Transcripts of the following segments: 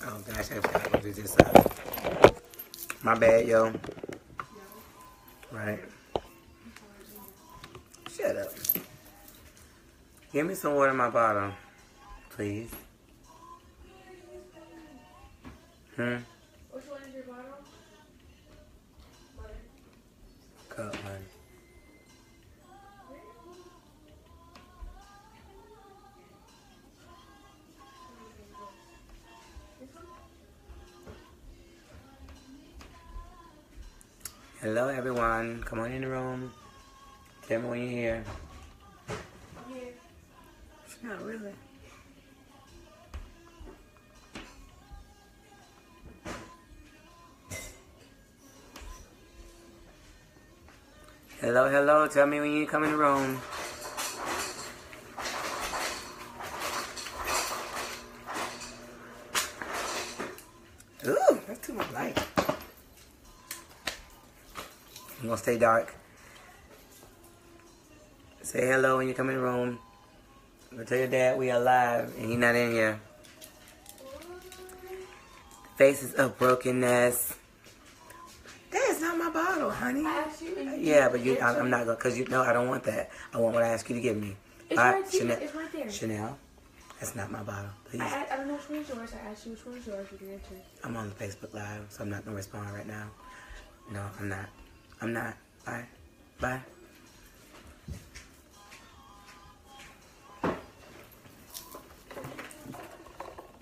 Oh gosh, I forgot to go do this. My bad, yo. Right. Shut up. Give me some water in my bottle, please. Which one is your bottle? Cup, honey. Hello, everyone. Come on in the room. Tell me when you're here. Yeah. It's not really. Hello, hello. Tell me when you come in the room. Ooh, that's too much light. I'm gonna stay dark. Say hello when you come in the room. I'm gonna tell your dad we are live and he's not in here. Faces of brokenness. That is not my bottle, honey. I asked you. Yeah, but I'm not gonna, cause you know I don't want that. I want what I asked you to give me. It's right here. Chanel, It's right there. Chanel, that's not my bottle. Please. I don't know which one is yours. I asked you which one is yours. You didn't answer. I'm on the Facebook Live, so I'm not gonna respond right now. No, I'm not. I'm not. Bye. Bye.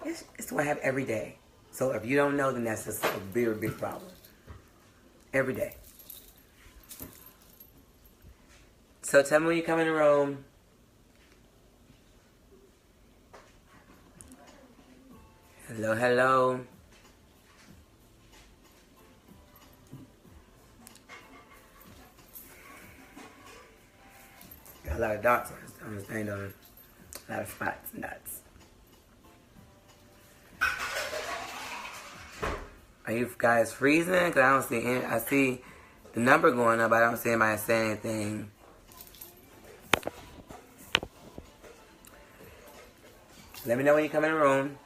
It's what I have every day. So if you don't know, then that's just a very big problem. Every day. So tell me when you come in the room. Hello, hello. Got a lot of dots on this thing, don't it? A lot of spots and dots. Are you guys freezing? Because I don't see any. I see the number going up, but I don't see anybody saying anything. Let me know when you come in the room.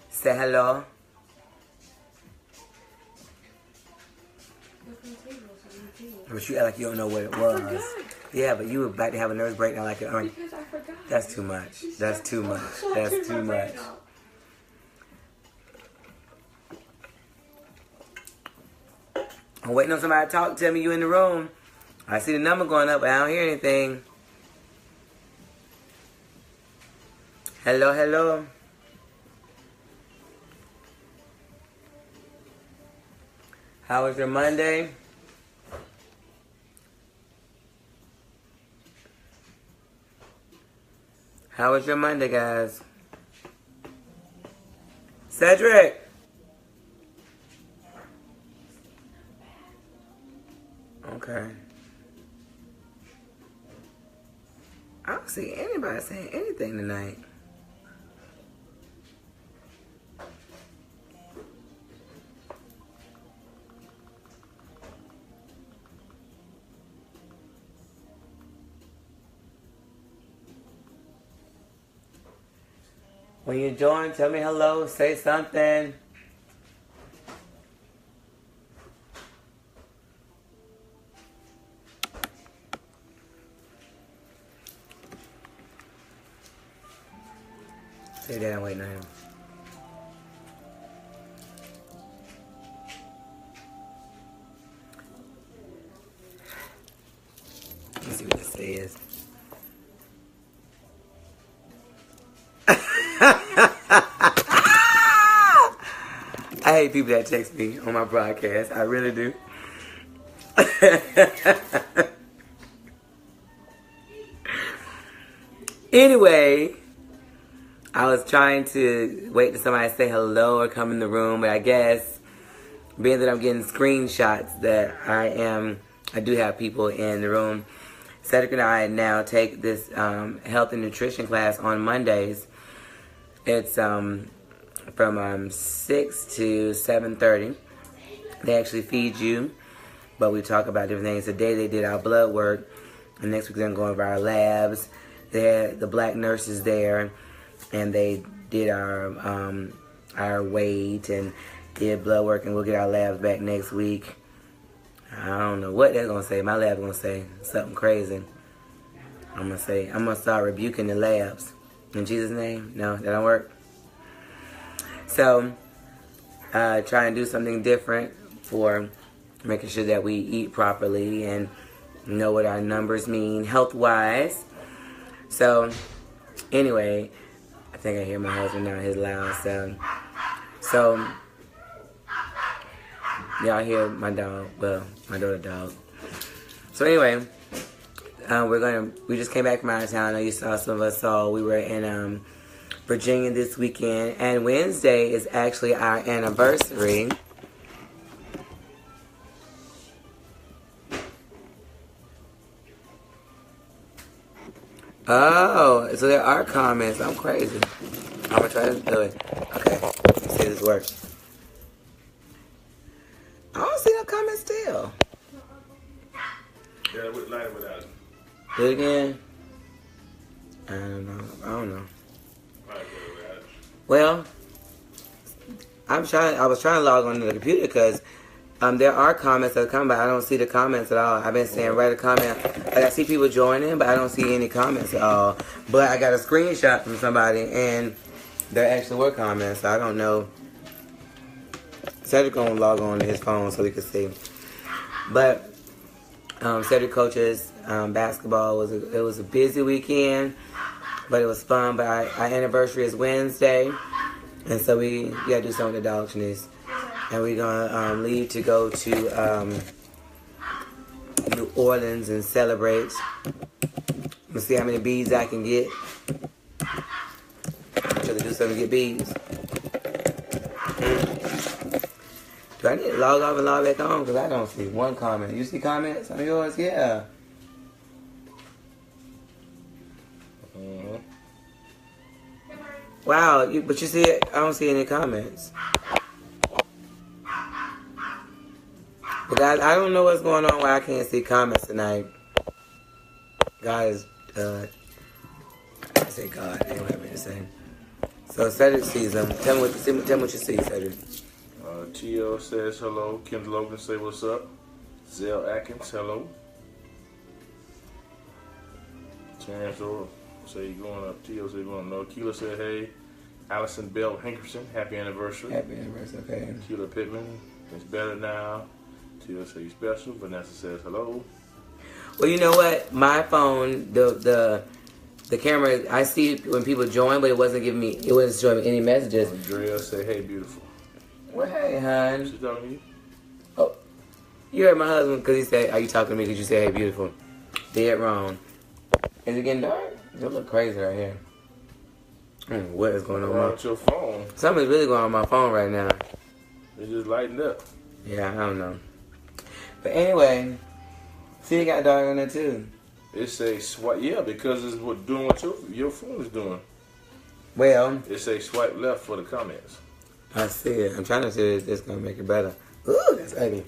Say hello. But you act like you don't know what it was. Forgot. Yeah, but you were about to have a nervous breakdown like it. Because I forgot. That's too much. That's too much. That's too much. I'm waiting on somebody to talk. Tell me you in the room. I see the number going up, but I don't hear anything. Hello, hello. How was your Monday? How was your Monday, guys? Cedric! Okay. I don't see anybody saying anything tonight. When you join, tell me hello, say something. Say that, I'm waiting on him. Let's see what this says. I hate people that text me on my broadcast. I really do. Anyway, I was trying to wait till somebody say hello or come in the room, but I guess being that I'm getting screenshots that I do have people in the room. Cedric and I now take this health and nutrition class on Mondays. It's from 6 to 7:30. They actually feed you, but we talk about different things. Today they did our blood work, and next week they're going to go over our labs. They had the black nurses there, and they did our our weight and did blood work, and we'll get our labs back next week. I don't know what they're gonna say. My lab's gonna say something crazy. I'm gonna start rebuking the labs in Jesus' name. No, that don't work. So, try and do something different for making sure that we eat properly and know what our numbers mean health-wise. So, anyway, I think I hear my husband now, his loud sound. So, y'all hear my dog, well, my daughter dog. So anyway, we just came back from out of town. I know you saw, some of us saw, we were in Virginia this weekend, and Wednesday is actually our anniversary. Oh, so there are comments. I'm crazy. I'm gonna try to do it. Okay, let's see if this works. I don't see no comments still. Yeah, with light or without it. Do it again. I don't know. Well, I was trying to log on to the computer because there are comments that come, but I don't see the comments at all. I've been saying write a comment. Like, I see people joining, but I don't see any comments at all. But I got a screenshot from somebody, and there actually were comments. So I don't know. Cedric gonna log on to his phone so we can see. But Cedric coaches basketball. It was a busy weekend, but it was fun. But our anniversary is Wednesday, and so we gotta do something with the dog, Shanice. And we're gonna leave to go to New Orleans and celebrate. Let's see how many beads I can get. I'm trying to do something to get beads. Do I need to log off and log back on? Because I don't see one comment. You see comments on yours? Yeah. Wow, but you see it? I don't see any comments. But guys, I don't know what's going on why I can't see comments tonight. Guys, I say God, they don't have anything to say. So Cedric sees them. Tell me what you see, Cedric. T.O. says hello. Kim Logan say what's up. Zell Atkins, hello. Terrence Orr say you going up. T.O. say you going up. Keela said hey. Allison Bell Hankerson, happy anniversary. Happy anniversary, okay. Keela Pittman, it's better now. T.O. say you special. Vanessa says hello. Well, you know what? My phone, the camera, I see when people join, but it wasn't showing me any messages. Andrea say hey, beautiful. Well, hey, hon. She's talking to you? Oh, you heard my husband because he said, are you talking to me because you said, hey, beautiful? Dead wrong. Is it getting dark? It look crazy right here. What is going on with your phone? Something's really going on my phone right now. It's just lightened up. Yeah, I don't know. But anyway, see, it got dark on there too. It's a swipe, yeah, because it's doing what your phone is doing. Well, it's a swipe left for the comments. I see it. I'm trying to see if it's gonna make it better. Ooh, that's ugly.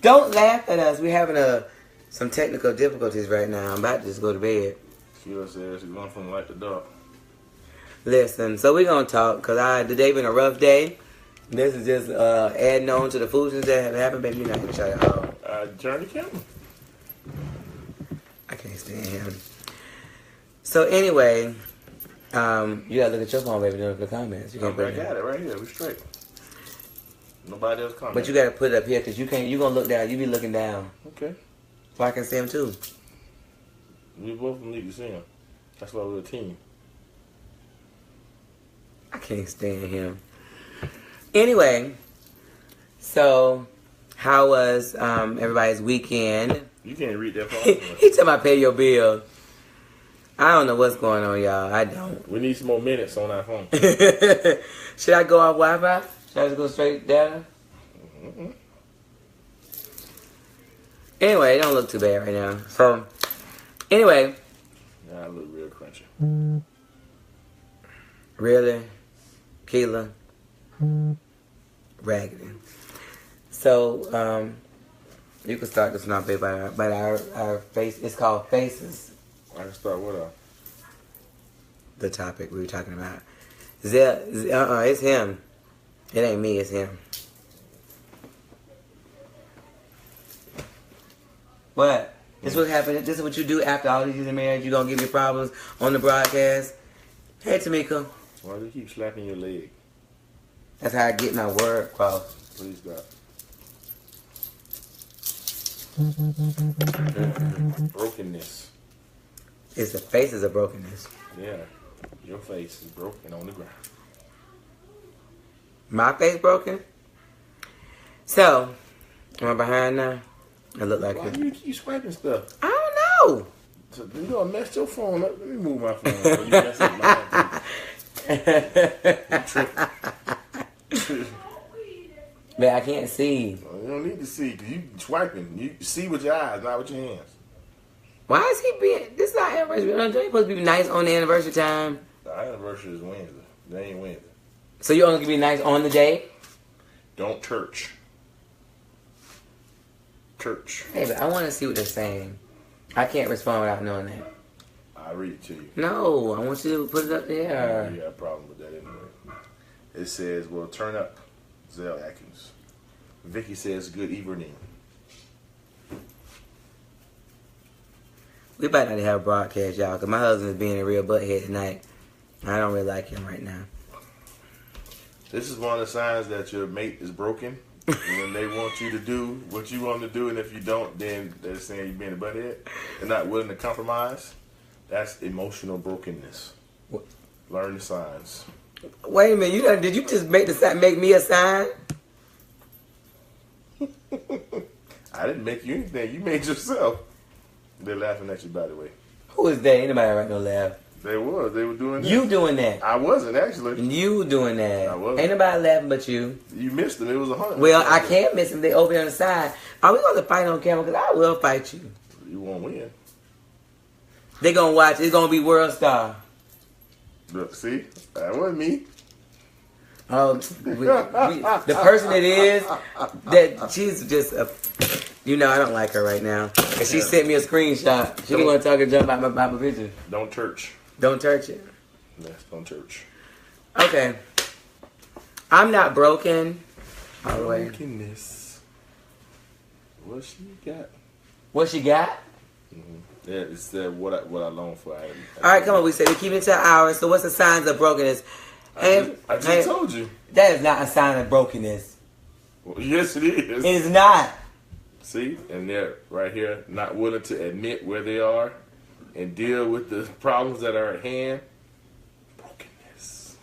Don't laugh at us. We're having some technical difficulties right now. I'm about to just go to bed. Sheila says she's going from light to dark. Listen, so we're gonna talk because today been a rough day. This is just adding on to the foolishness that have happened. Baby, you're not gonna shut it off. Turn the camera. I can't stand him. So anyway, you gotta look at your phone, baby. Don't look at the comments. You can't put it. I got it right here. We straight. Nobody else comments. But you gotta put it up here because you can't. You gonna look down. You be looking down. Okay. So I can see him too. We both need to see him. That's why we're a team. I can't stand him. Anyway, so how was everybody's weekend? You can't read that phone. He told me I pay your bill. I don't know what's going on, y'all. I don't. We need some more minutes on our phone. Should I go off Wi-Fi? Should I just go straight data? Mm-mm. Anyway, it don't look too bad right now. So, anyway. Nah, I look real crunchy. Really? Keela? Raggedy. So, you can start this now, babe, by our face. It's called Faces. I can start with the topic we were talking about. It's him. It ain't me, it's him. What? This what happened. This is what you do after all these years of marriage. You gonna give me problems on the broadcast. Hey, Tamika. Why do you keep slapping your leg? That's how I get my word across. Please stop. Brokenness. It's the faces of brokenness. Yeah. Your face is broken on the ground. My face broken? So, am I behind now? I look like Why it. do you keep swiping stuff? I don't know. So you gonna mess your phone up? Let me move my phone. So you mess up mine. Man, I can't see. You don't need to see because you swiping. You see with your eyes, not with your hands. Why is he being... This is our anniversary. You're supposed to be nice on the anniversary time. The anniversary is Wednesday. They ain't Wednesday. So you're only going to be nice on the day? Don't church. Church. Hey, but I want to see what they're saying. I can't respond without knowing that. I'll read it to you. No, I want you to put it up there. You got a problem with that anyway. It says, well, turn up. Ced Atkins. Vicky says, good evening. We about not to have a broadcast, y'all, because my husband is being a real butthead tonight. I don't really like him right now. This is one of the signs that your mate is broken. When they want you to do what you want to do, and if you don't, then they're saying you're being a butthead. They're not willing to compromise. That's emotional brokenness. What? Learn the signs. Wait a minute, did you just make me a sign? I didn't make you anything. You made yourself. They're laughing at you, by the way. Who is they? Anybody right no laugh? They were doing that. You doing that. I wasn't, actually. You doing that. I wasn't. Ain't nobody laughing but you. You missed them. It was 100. Well, I can't miss them. They over there on the side. Are we going to fight on camera? Because I will fight you. You won't win. They going to watch. It's going to be World Star. Look, see? That wasn't me. The person it is, that she's just a... You know, I don't like her right now. And she sent me a screenshot. She didn't want to talk and jump out my picture. Don't church. Don't touch it. Yes, don't church. Okay. I'm not broken. All the way. Brokenness. What she got? What she got? Mm-hmm. Yeah, it's what I long for. All right, come on. We said we keep it to an hour. So what's the signs of brokenness? I just told you. That is not a sign of brokenness. Well, yes, it is. It is not. See? And they're right here, not willing to admit where they are and deal with the problems that are at hand. Brokenness.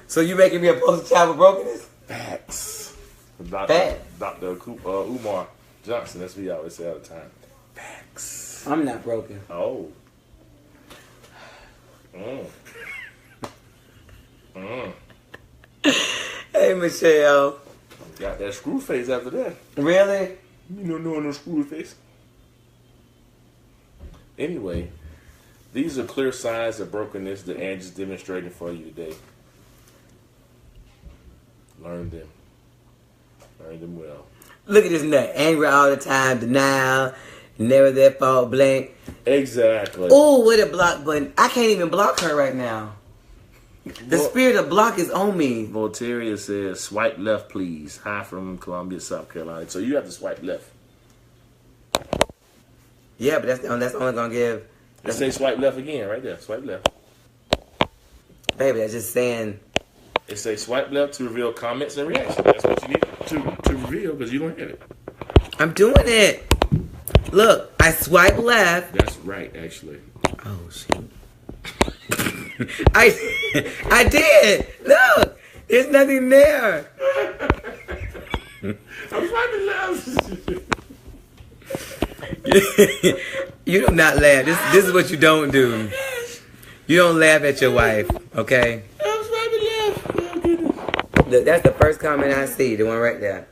So you making me a poster child of brokenness? Facts. Facts. Dr. Umar Johnson, that's what he always say all the time. Facts. I'm not broken. Oh. Hey, Michelle. Got that screw face after that. Really? You know, no screw face. Anyway, these are clear signs of brokenness that Angie's demonstrating for you today. Learn them. Learn them well. Look at this nut. Angry all the time. Denial. Never their fault. Blank. Exactly. Oh, what a block button. I can't even block her right now. The spirit of block is on me. Voltaire says, swipe left, please. Hi from Columbia, South Carolina. So you have to swipe left. Yeah, but that's only going to give... Let's say swipe left again, right there. Swipe left. Baby, that's just saying... It says swipe left to reveal comments and reactions. That's what you need to reveal because you don't have it. I'm doing it. Look, I swipe left. That's right, actually. Oh, shoot. I did. Look, there's nothing there. I'm swiping left. You do not laugh. This is what you don't do. You don't laugh at your wife, okay? I'm swiping left. Oh, goodness. Look, that's the first comment I see, the one right there.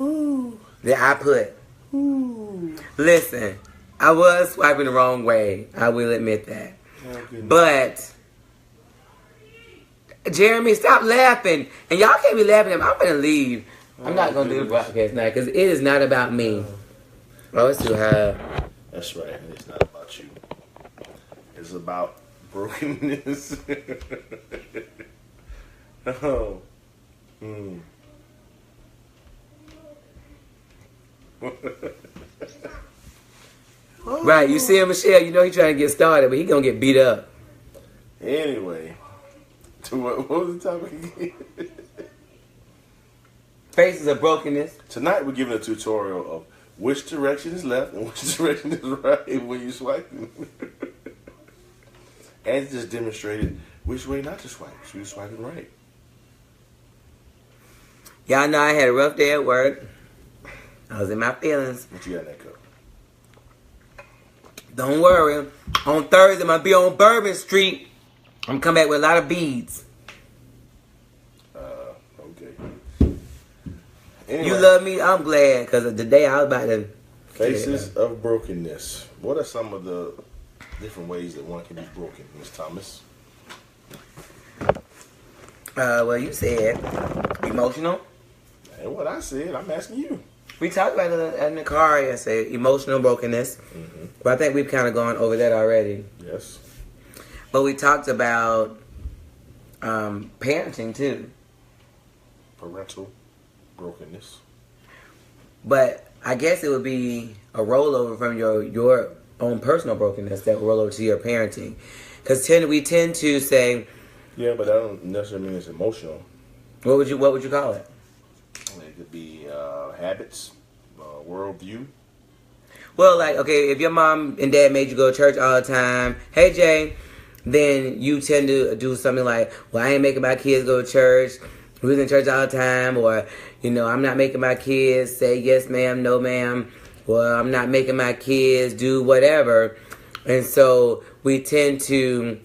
Ooh. That I put. Ooh. Listen, I was swiping the wrong way. I will admit that. Oh, But, Jeremy, stop laughing. And y'all can't be laughing at me. I'm going to leave. I'm not going to do the broadcast now because it is not about me. Oh, it's too high. That's right. It's not about you. It's about brokenness. Oh. Hmm. Right, you see him, Michelle, you know he trying to get started, but he gonna get beat up. Anyway, what was the topic again? Faces of brokenness. Tonight we're giving a tutorial of which direction is left and which direction is right when you swiping. And just demonstrated which way not to swipe. She was swiping right. Y'all know I had a rough day at work. I was in my feelings. What you got in that cup? Don't worry. On Thursday, I'm going to be on Bourbon Street. I'm coming back with a lot of beads. Okay. Anyway, You love me? I'm glad. Because of the day I was about to... faces of brokenness. What are some of the different ways that one can be broken, Miss Thomas? Well, you said emotional. And what I said, I'm asking you. We talked about it in the car yesterday, emotional brokenness. Mm-hmm. But I think we've kind of gone over that already. Yes. But we talked about parenting too. Parental brokenness. But I guess it would be a rollover from your own personal brokenness that will roll over to your parenting. Because we tend to say... Yeah, but that don't necessarily mean it's emotional. What would you call it? It could be habits, worldview. Well, like, okay, if your mom and dad made you go to church all the time, hey, Jay, then you tend to do something like, well, I ain't making my kids go to church. We was in church all the time. Or, you know, I'm not making my kids say yes, ma'am, no, ma'am. Well, I'm not making my kids do whatever. And so we tend to,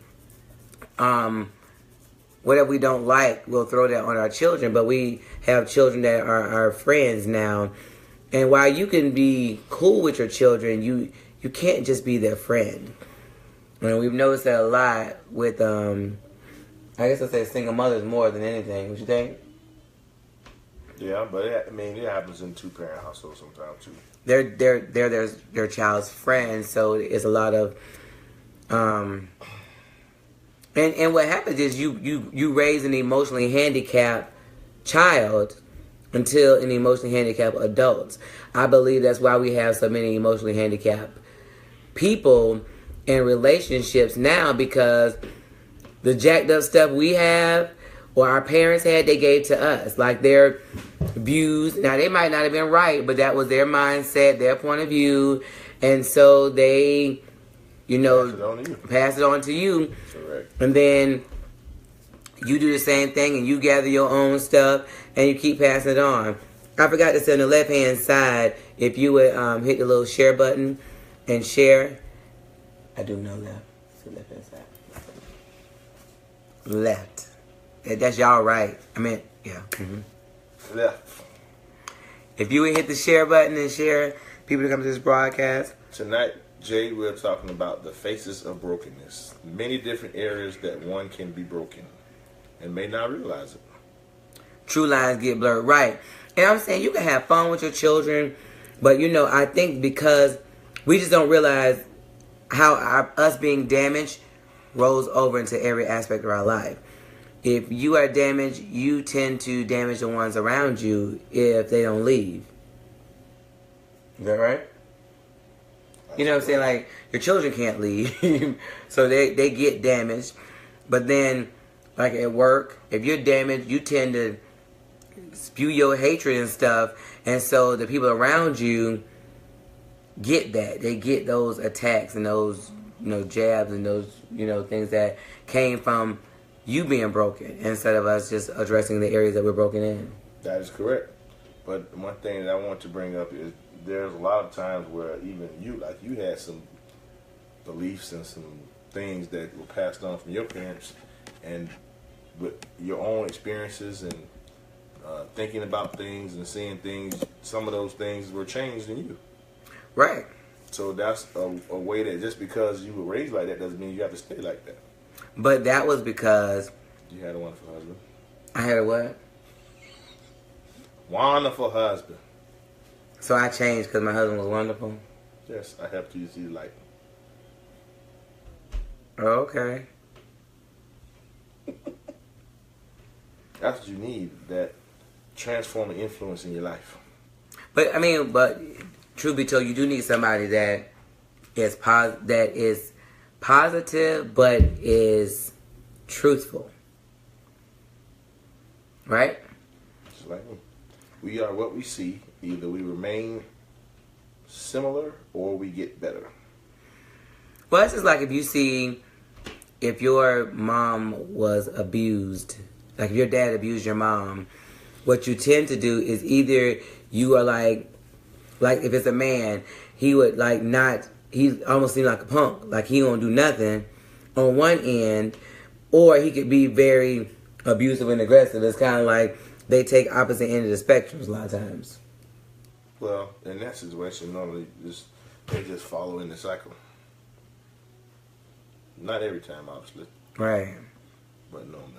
whatever we don't like, we'll throw that on our children. But we have children that are our friends now. And while you can be cool with your children, you can't just be their friend. And we've noticed that a lot with, I guess I'd say single mothers more than anything. What you think? Yeah, but it happens in two-parent households sometimes too. They're their child's friends, so it's a lot of, and what happens is you raise an emotionally handicapped child until an emotionally handicapped adult. I believe that's why we have so many emotionally handicapped people in relationships now, because the jacked up stuff we have or our parents had, they gave to us. Like their views. Now, they might not have been right, but that was their mindset, their point of view. And so they, pass it on to you. Correct. And then you do the same thing and you gather your own stuff and you keep passing it on. I forgot to say on the left-hand side, if you would hit the little share button and share. I do know that. It's the left-hand side. Left. That's y'all right. I mean, yeah. Mm-hmm. Left. If you would hit the share button and share people to come to this broadcast. Tonight, Jay, we're talking about the faces of brokenness. Many different areas that one can be broken and may not realize it. True lines get blurred. Right. And I'm saying you can have fun with your children, but I think because we just don't realize how us being damaged rolls over into every aspect of our life. If you are damaged, you tend to damage the ones around you if they don't leave. Is that right? You know what I'm saying? Like, your children can't leave, so they get damaged. But then, like at work, if you're damaged, you tend to spew your hatred and stuff. And so the people around you get that. They get those attacks and those, jabs and those, things that came from you being broken instead of us just addressing the areas that we're broken in. That is correct. But one thing that I want to bring up is there's a lot of times where even you had some beliefs and some things that were passed on from your parents, and with your own experiences and thinking about things and seeing things, some of those things were changed in you. Right. So that's a way that just because you were raised like that doesn't mean you have to stay like that. But that was because... You had a wonderful husband. I had a what? Wonderful husband. So I changed because my husband was wonderful? Yes, I helped you see the light. Okay. That's what you need. That transforming influence in your life. But truth be told, you do need somebody that is positive, but is truthful, right? It's like we are what we see. Either we remain similar or we get better. Well, it's just like if your mom was abused, like if your dad abused your mom, what you tend to do is either you are like if it's a man, he would he almost seems like a punk, like he don't do nothing on one end, or he could be very abusive and aggressive. It's kind of like they take opposite end of the spectrums a lot of times. Well, in that situation, normally they just follow in the cycle. Not every time, obviously. Right. But normally.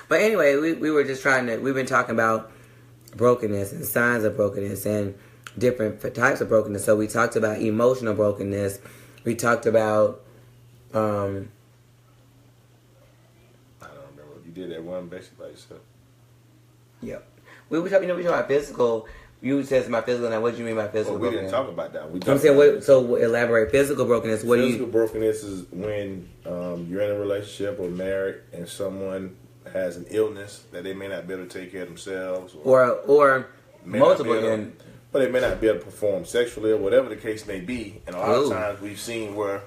But anyway, we've been talking about brokenness and signs of brokenness and different types of brokenness. So we talked about emotional brokenness. We talked about, I don't remember. You did that one basically by yourself. Yep. We were talking about physical. You said my physical. Now, what do you mean by physical? We didn't talk about that. I'm saying, so elaborate. Physical brokenness. Physical brokenness is when you're in a relationship or married and someone has an illness that they may not be able to take care of themselves, or multiple, but they may not be able to perform sexually or whatever the case may be. And a lot of times we've seen where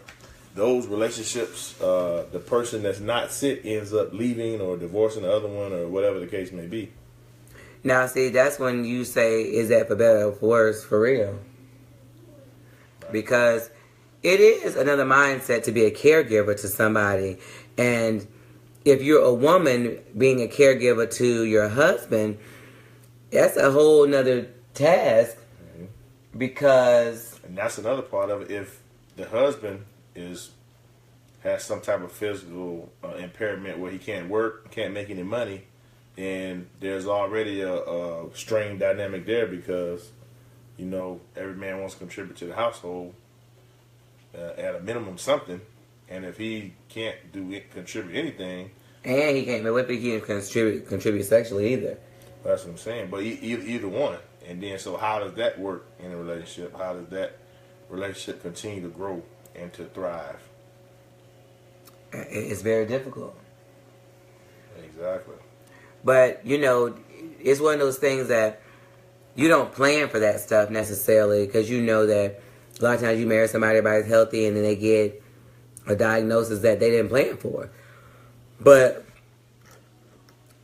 those relationships, the person that's not sick ends up leaving or divorcing the other one or whatever the case may be. Now, see, that's when you say, is that for better or for worse, for real? Right. Because it is another mindset to be a caregiver to somebody. And if you're a woman being a caregiver to your husband, that's a whole nother task. Mm-hmm. Because... And that's another part of it. If the husband has some type of physical impairment where he can't work, can't make any money, and there's already a strained dynamic there because, every man wants to contribute to the household at a minimum something. And if he can't contribute anything, and he can't contribute sexually either. That's what I'm saying. But either one, and then so how does that work in a relationship? How does that relationship continue to grow and to thrive? It's very difficult. Exactly. But, it's one of those things that you don't plan for that stuff necessarily because you know that a lot of times you marry somebody, everybody's healthy, and then they get a diagnosis that they didn't plan for. But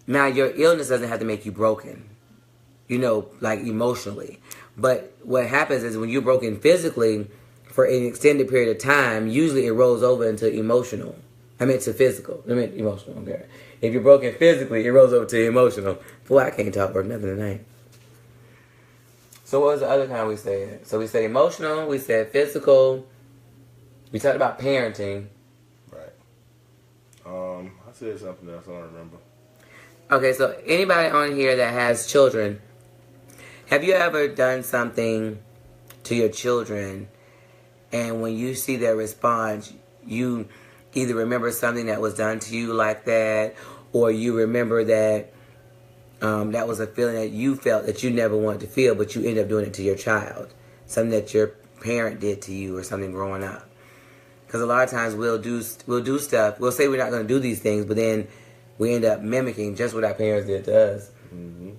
now your illness doesn't have to make you broken, like emotionally. But what happens is when you're broken physically for an extended period of time, usually it rolls over into emotional. To physical. Emotional. Okay. If you're broken physically, it rolls over to emotional. Boy, I can't talk worth nothing tonight. So what was the other kind we said? So we said emotional, we said physical. We talked about parenting. Right. I said something else, I don't remember. Okay, so anybody on here that has children, have you ever done something to your children and when you see their response, you either remember something that was done to you like that, or you remember that that was a feeling that you felt that you never wanted to feel, but you end up doing it to your child. Something that your parent did to you or something growing up. Because a lot of times we'll do stuff. We'll say we're not going to do these things, but then we end up mimicking just what our parents did to us. Mm-hmm.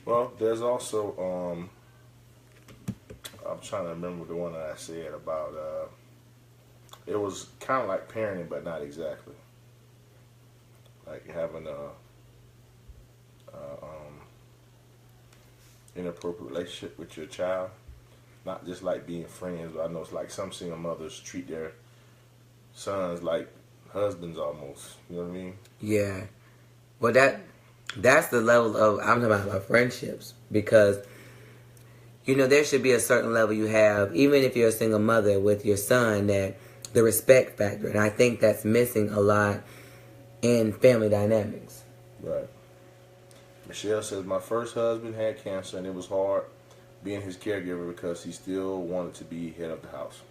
Well, there's also, I'm trying to remember the one that I said about, it was kind of like parenting, but not exactly. Like having a inappropriate relationship with your child. Not just like being friends, but I know it's like some single mothers treat their sons like husbands almost. You know what I mean? Yeah. Well, that's the level of, I'm talking about friendships. Because, there should be a certain level you have, even if you're a single mother with your son, that the respect factor. And I think that's missing a lot in family dynamics. Right. Michelle says, my first husband had cancer and it was hard being his caregiver because he still wanted to be head of the house.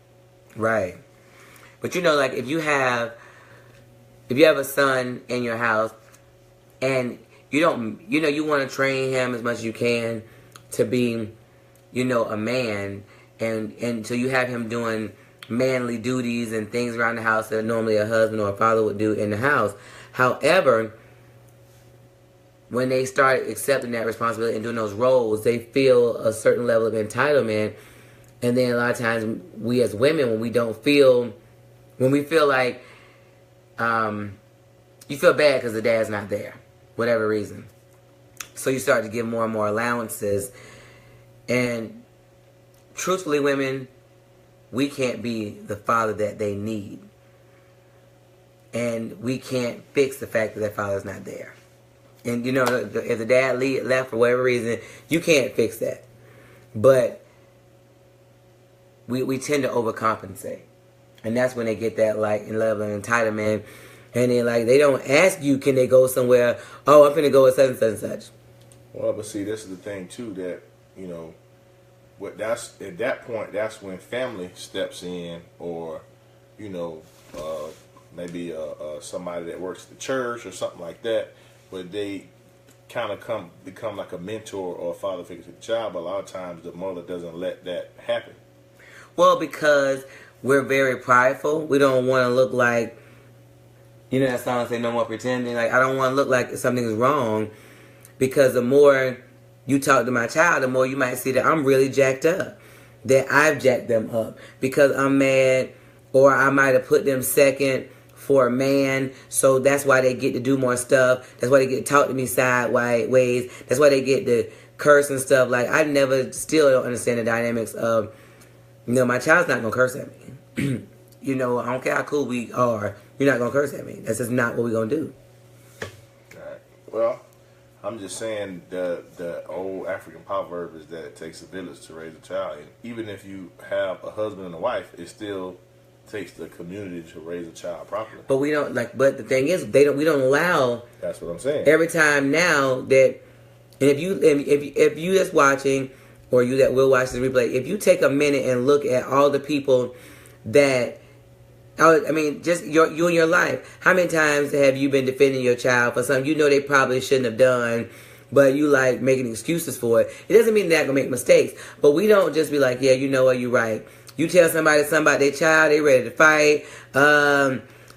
Right. But like if you have if you have a son in your house and you don't, you want to train him as much as you can to be, a man, and so you have him doing manly duties and things around the house that normally a husband or a father would do in the house. However, when they start accepting that responsibility and doing those roles, they feel a certain level of entitlement. And then a lot of times we as women, when we feel like, you feel bad because the dad's not there, whatever reason. So you start to give more and more allowances. And truthfully, women, we can't be the father that they need. And we can't fix the fact that their father's not there. And, if the dad left for whatever reason, you can't fix that. But we tend to overcompensate. And that's when they get that, in level of entitlement. And then, they don't ask you, can they go somewhere? Oh, I'm finna go with such and such and such. Well, but see, this is the thing, too, that, that's at that point, that's when family steps in, or, maybe somebody that works at the church or something like that, but they kind of become like a mentor or a father figure to the child. But a lot of times the mother doesn't let that happen. Well, because we're very prideful. We don't want to look like, that song say no more pretending. I don't want to look like something is wrong, because the more you talk to my child, the more you might see that I'm really jacked up, that I've jacked them up because I'm mad, or I might have put them second for a man, so that's why they get to do more stuff. That's why they get to talk to me sideways. That's why they get to curse and stuff. I still don't understand the dynamics of, my child's not going to curse at me. I don't care how cool we are, you're not going to curse at me. That's just not what we're going to do. All right. Well, I'm just saying the old African proverb is that it takes a village to raise a child. And even if you have a husband and a wife, it still takes the community to raise a child properly. But we don't but the thing is, we don't allow. That's what I'm saying. Every time now that, and if you that's watching, or you that will watch the replay, if you take a minute and look at all the people that, just you in your life, how many times have you been defending your child for something they probably shouldn't have done, but you making excuses for it? It doesn't mean they're not gonna make mistakes, but we don't just be like, yeah, what, you're right. You tell somebody their child, they ready to fight.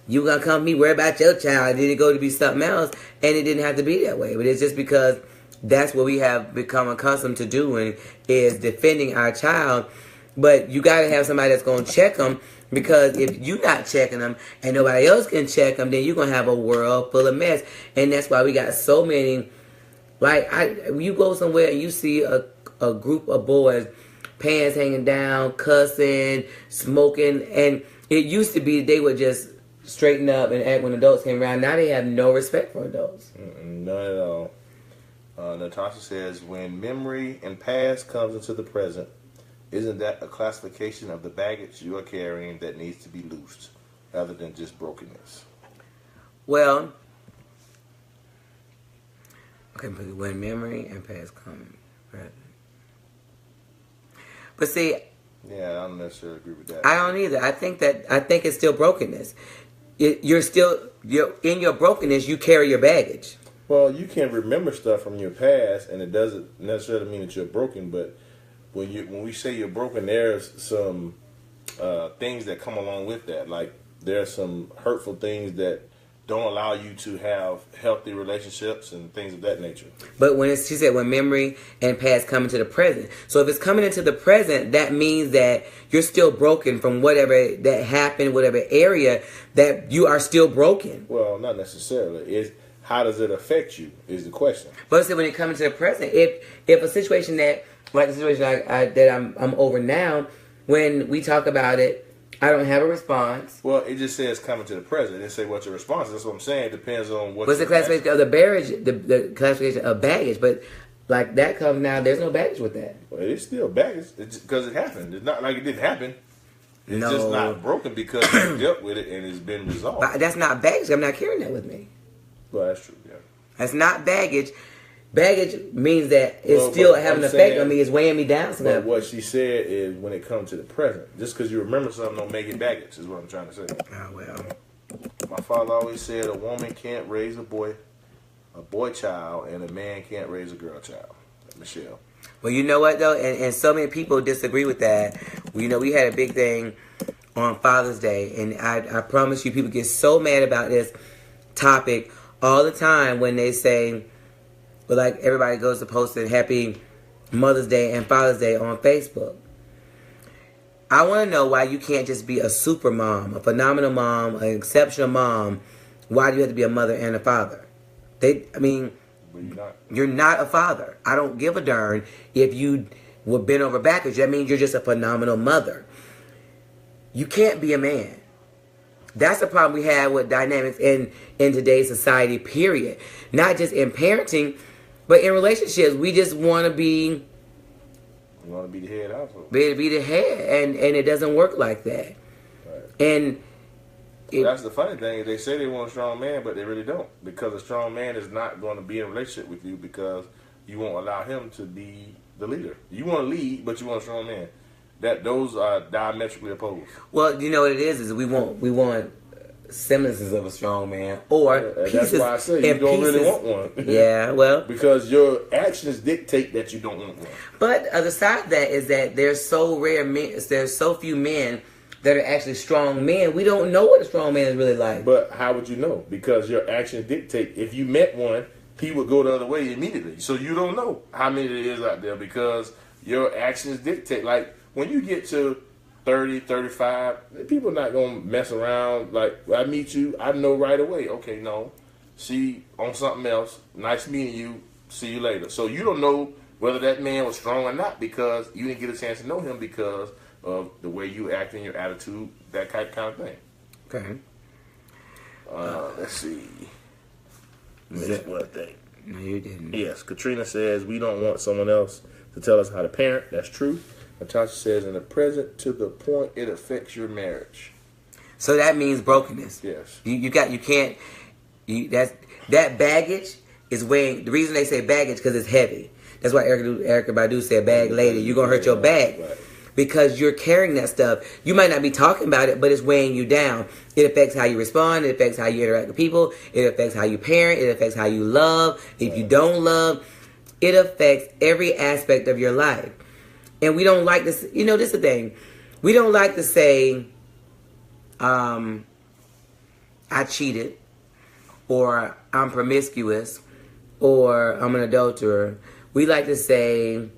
You gonna come to me worry about your child? Did it go to be something else? And it didn't have to be that way. But it's just because that's what we have become accustomed to doing, is defending our child. But you gotta have somebody that's gonna check them, because if you're not checking them and nobody else can check them, then you're gonna have a world full of mess. And that's why we got so many. You go somewhere and you see a group of boys, pants hanging down, cussing, smoking, and it used to be they would just straighten up and act when adults came around. Now they have no respect for adults. None at all. Natasha says, when memory and past comes into the present, isn't that a classification of the baggage you are carrying that needs to be loosed, rather than just brokenness? Well, okay, but when memory and past come present. But see, yeah, I don't necessarily agree with that. I don't either. I think it's still brokenness. You're in your brokenness. You carry your baggage. Well, you can remember stuff from your past, and it doesn't necessarily mean that you're broken. But when we say you're broken, there's some things that come along with that. Like there's some hurtful things that don't allow you to have healthy relationships and things of that nature. But she said when memory and past come into the present. So if it's coming into the present, that means that you're still broken from whatever that happened, whatever area that you are still broken. Well, not necessarily. How does it affect you is the question. But when it comes into the present, if a situation that, like the situation that I'm over now, when we talk about it, I don't have a response. Well, it just says coming to the present. It didn't say what's your response is. That's what I'm saying. It depends on what. What's the classification of the baggage? The classification of baggage, but like that comes now. There's no baggage with that. Well, it's still baggage because it happened. It's not like it didn't happen. It's just not broken because you dealt with it and it's been resolved. But that's not baggage. I'm not carrying that with me. Well, that's true. Yeah. That's not baggage. Baggage means that it's still having an effect on me. It's weighing me down. But what she said is when it comes to the present, just because you remember something don't make it baggage, is what I'm trying to say. Oh, well. My My father always said a woman can't raise a boy child, and a man can't raise a girl child. Michelle. Well, you know what though, and so many people disagree with that. We had a big thing on Father's Day, and I promise you, people get so mad about this topic all the time when they say, well, like everybody goes to posting Happy Mother's Day and Father's Day on Facebook. I want to know why you can't just be a super mom, a phenomenal mom, an exceptional mom. Why do you have to be a mother and a father? You're not a father. I don't give a darn if you were bent over backwards. That means you're just a phenomenal mother. You can't be a man. That's the problem we have with dynamics in today's society, period. Not just in parenting, but in relationships. We just want to be... You want to be the head household. Be the head. And it doesn't work like that. Right. And... that's the funny thing. They say they want a strong man, but they really don't. Because a strong man is not going to be in a relationship with you because you won't allow him to be the leader. You want to lead, but you want a strong man. Those are diametrically opposed. Well, you know what it is we want semblances of a strong man or pieces. That's why I say you don't really want one. Yeah, well, because your actions dictate that you don't want one. But the other side of that is that there's so few men that are actually strong men. We don't know what a strong man is really like. But how would you know? Because your actions dictate. If you met one, he would go the other way immediately. So you don't know how many there is out there because your actions dictate. Like when you get to 30, 35, people are not going to mess around. Like I meet you, I know right away. Okay, no. See on something else. Nice meeting you. See you later. So you don't know whether that man was strong or not because you didn't get a chance to know him because of the way you act and your attitude, that kind of thing. Okay. Let's see. Missed one thing. No, you didn't. Yes, Katrina says we don't want someone else to tell us how to parent. That's true. Natasha says in the present to the point it affects your marriage. So that means brokenness. Yes. That baggage is weighing. The reason they say baggage because it's heavy. That's why Erykah Badu said, "Bag lady, you're gonna hurt your bag." Right. Because you're carrying that stuff. You might not be talking about it, but it's weighing you down. It affects how you respond. It affects how you interact with people. It affects how you parent. It affects how you love. If you don't love, it affects every aspect of your life. And we don't like this. You know, this is the thing. We don't like to say, I cheated, or I'm promiscuous, or I'm an adulterer. We like to say,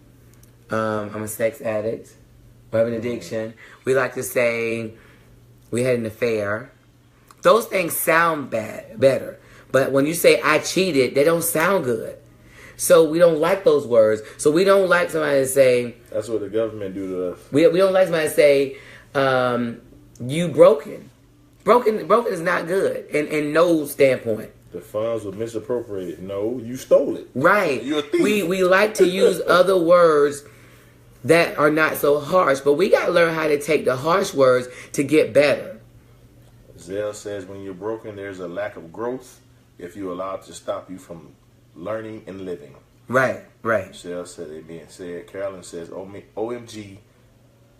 I'm a sex addict. We have an addiction. We like to say we had an affair. Those things sound better. But when you say I cheated, they don't sound good. So we don't like those words. So we don't like somebody to say... That's what the government do to us. We don't like somebody to say, you broken. Broken is not good in no standpoint. The funds were misappropriated. No, you stole it. Right. You're a thief. We like to use other words that are not so harsh, but we got to learn how to take the harsh words to get better. Zell says when you're broken, there's a lack of growth if you allow it to stop you from learning and living. Right. Michelle said it being said. Carolyn says, OMG,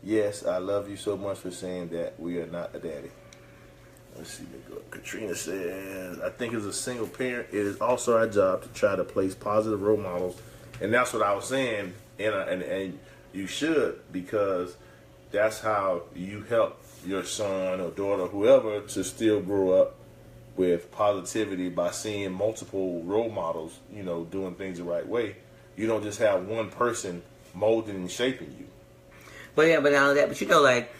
yes, I love you so much for saying that we are not a daddy. Let's see. Katrina says, I think as a single parent, it is also our job to try to place positive role models. And that's what I was saying. And you should, because that's how you help your son or daughter, whoever, to still grow up with positivity by seeing multiple role models, doing things the right way. You don't just have one person molding and shaping you. But yeah, but not only that, but like,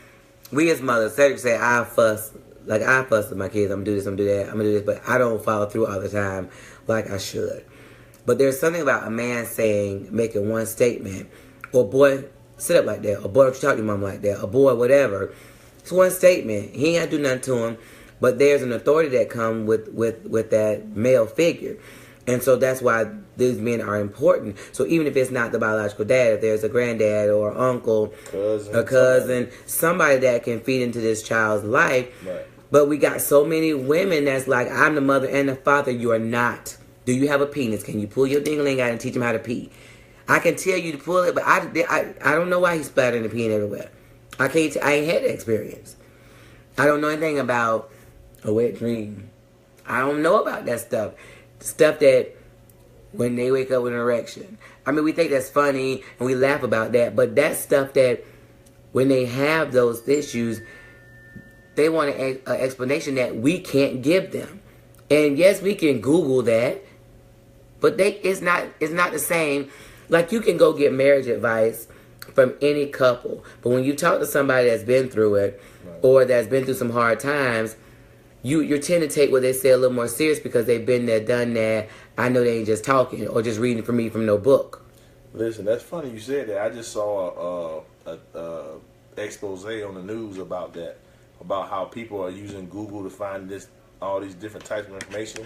we as mothers, Cedric say, I fuss with my kids, I'm gonna do this, I'm gonna do that, I'm gonna do this, but I don't follow through all the time like I should. But there's something about a man making one statement, or boy, sit up like that, or boy, don't you talk to your mom like that, or boy, whatever. It's one statement. He ain't gotta do nothing to him, but there's an authority that comes with that male figure. And so that's why these men are important. So even if it's not the biological dad, if there's a granddad or uncle, a cousin, somebody that can feed into this child's life. Right. But we got so many women that's like, I'm the mother and the father. You are not. Do you have a penis? Can you pull your ding-a-ling out and teach him how to pee? I can tell you to pull it, but I don't know why he's splattering and peeing everywhere. I ain't had that experience. I don't know anything about a wet dream. I don't know about that stuff. Stuff that when they wake up with an erection. I mean, we think that's funny and we laugh about that, but that's stuff that when they have those issues, they want an explanation that we can't give them. And yes, we can Google that, but it's not the same. Like, you can go get marriage advice from any couple, but when you talk to somebody that's been through it, or that's been through some hard times, you tend to take what they say a little more serious because they've been there, done that. I know they ain't just talking or just reading from me from no book. Listen, that's funny you said that. I just saw a expose on the news about that, about how people are using Google to find all these different types of information,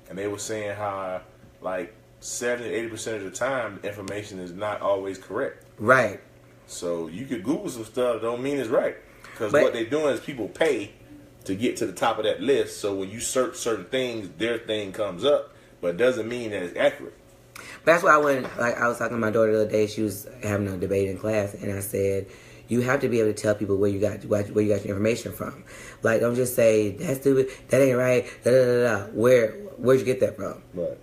and they were saying how like 70-80% of the time the information is not always correct. Right. So you could Google some stuff, don't mean it's right, because what they're doing is people pay to get to the top of that list. So when you search certain things, their thing comes up, but it doesn't mean that it's accurate. But that's why I was talking to my daughter the other day. She was having a debate in class, and I said, you have to be able to tell people where you got your information from. Like, don't just say, that's stupid, that ain't right, da da da da. Where'd you get that from? Right.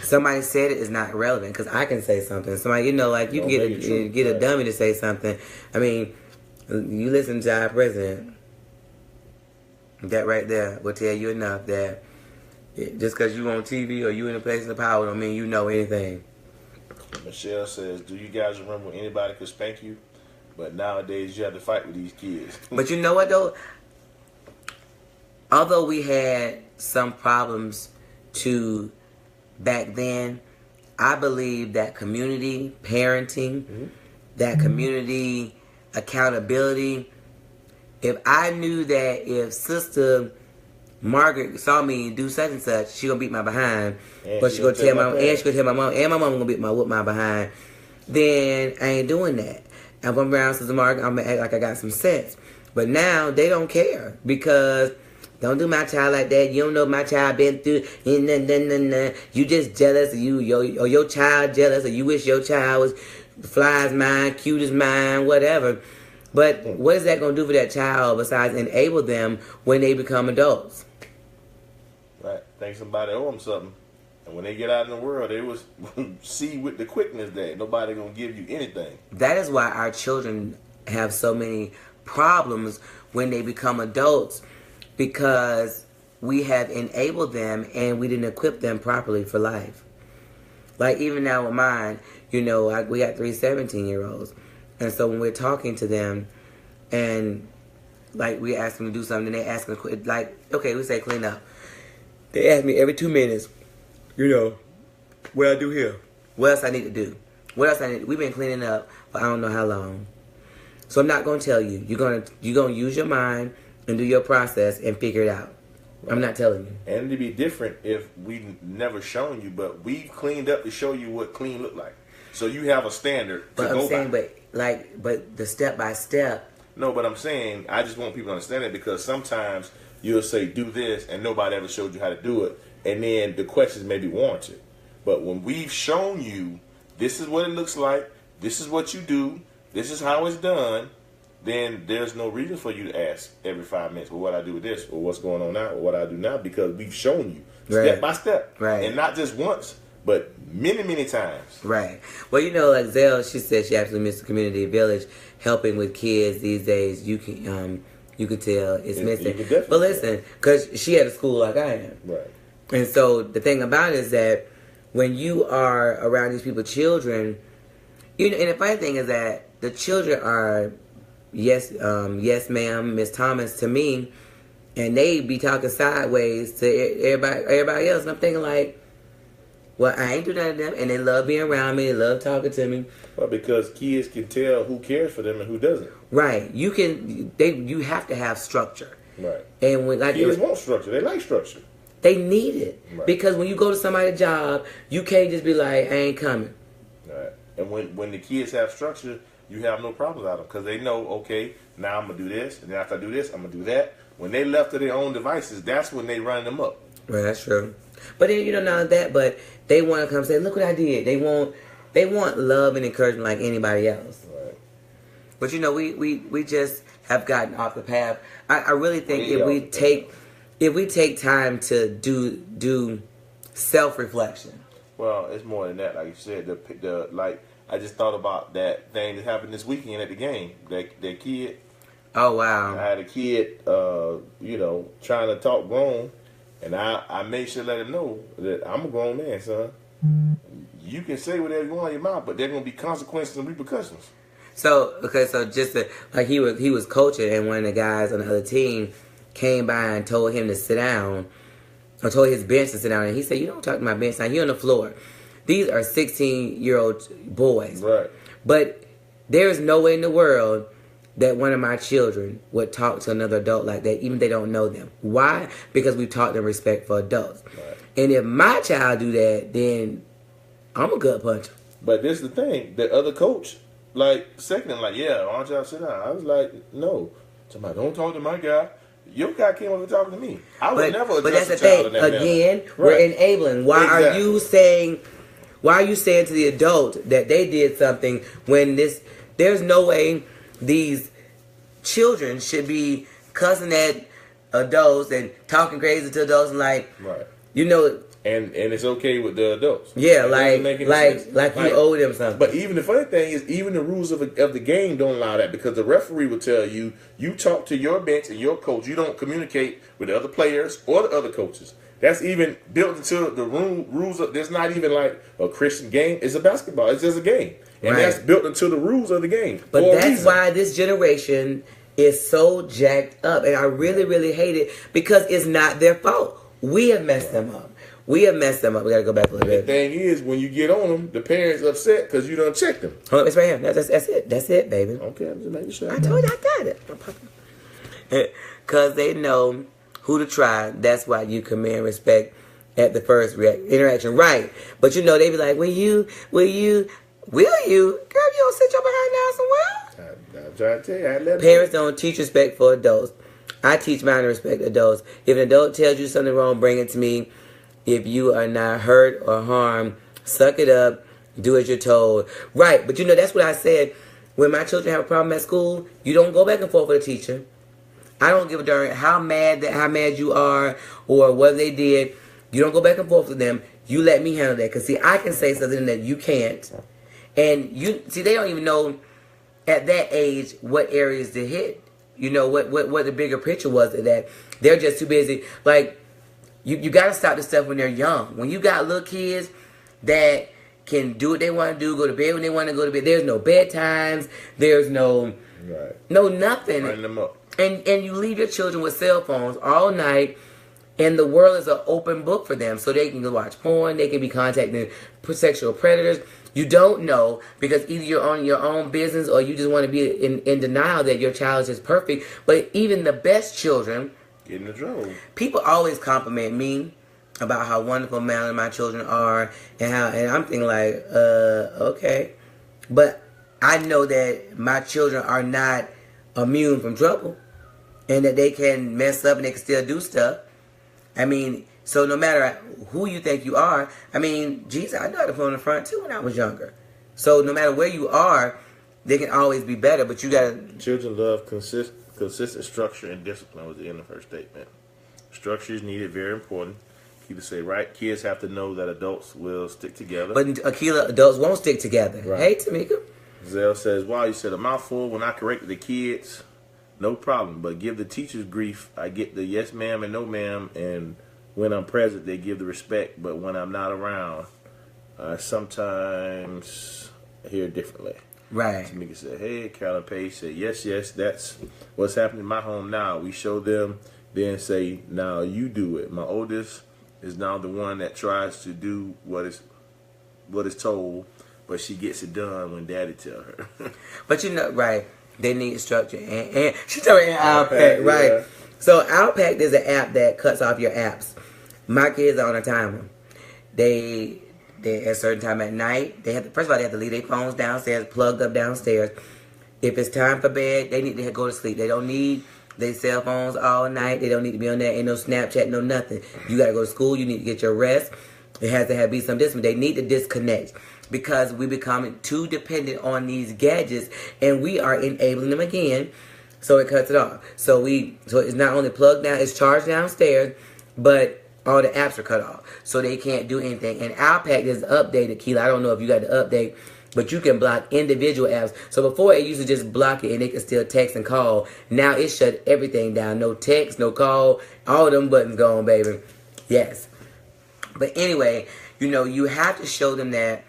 Somebody said it is not relevant, because I can say something. Somebody, like, you can get a dummy to say something. I mean, you listen to our president. That right there will tell you enough that just because you on TV or you in a place of power don't mean you know anything. Michelle says, do you guys remember when anybody could spank you? But nowadays you have to fight with these kids. But you know what, though? Although we had some problems back then, I believe that community parenting, that community accountability, if I knew that if Sister Margaret saw me do such and such, she gonna beat my behind, but she gonna tell my mom, and my mom gonna whoop my behind, then I ain't doing that. If I'm around Sister Margaret, I'm gonna act like I got some sense. But now they don't care, because don't do my child like that. You don't know my child been through. You just jealous, or your child jealous, or you wish your child was fly as mine, cute as mine, whatever. But what is that going to do for that child besides enable them when they become adults? Right. Think somebody owe them something. And when they get out in the world, they will see with the quickness that nobody going to give you anything. That is why our children have so many problems when they become adults, because we have enabled them and we didn't equip them properly for life. Like, even now with mine, we got 3 17-year-olds. And so when we're talking to them and, like, we ask them to do something, they ask them, like, okay, we say clean up. They ask me every 2 minutes, what I do here? What else I need to do? What else I need? We've been cleaning up for I don't know how long. So I'm not going to tell you. You're going to use your mind and do your process and figure it out. Right. I'm not telling you. And it'd be different if we never shown you, but we've cleaned up to show you what clean look like. So you have a standard to go by. But the step by step. No, but I'm saying, I just want people to understand it, because sometimes you'll say, do this, and nobody ever showed you how to do it, and then the questions may be warranted. But when we've shown you, this is what it looks like, this is what you do, this is how it's done, then there's no reason for you to ask every 5 minutes, well, what I do with this, or what's going on now, or what I do now, because we've shown you step by step. Right. And not just once, but many, many times. Right. Well, like Zell, she said she absolutely missed the community village, helping with kids these days. You can tell it's missing. But listen, because she had a school like I am. Right. And so the thing about it is that when you are around these people, children, and the funny thing is that the children are, yes ma'am, Miss Thomas to me, and they be talking sideways to everybody else. And I'm thinking like, well, I ain't do none of them, and they love being around me. They love talking to me. Well, because kids can tell who cares for them and who doesn't. Right. You have to have structure. Right. And when kids want structure, they like structure. They need it. Right. Because when you go to somebody's job, you can't just be like, I ain't coming. Right. And when the kids have structure, you have no problems out of them, because they know, okay, now I'm gonna do this, and then after I do this, I'm gonna do that. When they left to their own devices, that's when they run them up. Right. That's true. But then not that, but they want to come say, look what I did. They want love and encouragement like anybody else. Right. But we just have gotten off the path. I really think if we take time to do self-reflection. Well, it's more than that. Like you said, the like I just thought about that thing that happened this weekend at the game. That kid. Oh wow! I had a kid, trying to talk grown, and I made sure to let him know that I'm a grown man, son. You can say whatever you want in your mouth, but there's gonna be consequences and repercussions. So just like he was coaching, and one of the guys on the other team came by and told him to sit down, or told his bench to sit down, and he said, "You don't talk to my bench. Now you're on the floor." These are 16-year-old boys, Right? But there is no way in the world that one of my children would talk to another adult like that, even if they don't know them. Why? Because we taught them respect for adults. Right. And if my child do that, then I'm a good puncher. But this is the thing. The other coach, second, yeah, why don't y'all sit down? I was like, no. Somebody, don't talk to my guy. Your guy came over talking to me. I would never address a child in that manner. Again, we're enabling. Why are you saying to the adult that they did something when there's no way these children should be cussing at adults and talking crazy to adults and right. And it's okay with the adults. Yeah, like you owe them something. But even the funny thing is, even the rules of the game don't allow that, because the referee will tell you, you talk to your bench and your coach. You don't communicate with the other players or the other coaches. That's even built into the rules. There's not even like a Christian game. It's a basketball. It's just a game. And that's built into the rules of the game. But that's why this generation is so jacked up. And I really, really hate it, because it's not their fault. We have messed them up. We got to go back a little bit. The thing is, when you get on them, the parents upset because you don't check them. Hold on, it's right here. That's it. That's it, baby. Okay, I'm just making sure. I told you I got it. Because they know who to try. That's why you command respect at the first interaction. Right. But they be like, will you? Girl, you don't sit your behind down somewhere. I'm trying to tell you. Parents don't teach respect for adults. I teach mine to respect adults. If an adult tells you something wrong, bring it to me. If you are not hurt or harmed, suck it up. Do as you're told. Right. But that's what I said. When my children have a problem at school, you don't go back and forth with a teacher. I don't give a darn how mad you are or what they did. You don't go back and forth with them. You let me handle that. Because, I can say something that you can't. And, they don't even know at that age what areas to hit. What the bigger picture was of that. They're just too busy. Like, you got to stop this stuff when they're young. When you got little kids that can do what they want to do, go to bed when they want to go to bed. There's no bedtimes. There's no nothing. Running them up. And you leave your children with cell phones all night, and the world is an open book for them. So they can go watch porn. They can be contacting sexual predators. You don't know, because either you're on your own business or you just want to be in denial that your child is just perfect. But even the best children get in the trouble. People always compliment me about how wonderful my children are, and I'm thinking like, okay. But I know that my children are not immune from trouble, and that they can mess up and they can still do stuff. So no matter who you think you are, Jesus, I know how to put on the front too when I was younger. So no matter where you are, they can always be better. But you gotta. Children love consistent structure and discipline was the end of her statement. Structure is needed, very important. Keita say, right? Kids have to know that adults will stick together. But Akila, adults won't stick together. Right. Hey, Tamika. Zell says, wow, you said a mouthful. When I corrected the kids, no problem. But give the teachers grief. I get the yes ma'am and no ma'am. And when I'm present, they give the respect. But when I'm not around, I sometimes hear differently. Right. Tamika said, hey. Carolyn Page said, yes, that's what's happening in my home now. We show them, then say, now you do it. My oldest is now the one that tries to do what is told, but she gets it done when daddy tell her. But right, they need structure. And she told me Outpack, right. Yeah. So Outpack is an app that cuts off your apps. My kids are on a timer. They at a certain time at night, first of all, they have to leave their phones downstairs, plugged up downstairs. If it's time for bed, they need to go to sleep. They don't need their cell phones all night. They don't need to be on there. Ain't no Snapchat, no nothing. You got to go to school. You need to get your rest. It has to be some discipline. They need to disconnect, because we become too dependent on these gadgets, and we are enabling them again So it cuts it off. So it's not only plugged down, it's charged downstairs, but all the apps are cut off. So they can't do anything. And Alpac is updated, Keila. I don't know if you got the update, but you can block individual apps. So before it used to just block it and they could still text and call. Now it shut everything down. No text, no call. All them buttons gone, baby. Yes. But anyway, you have to show them that,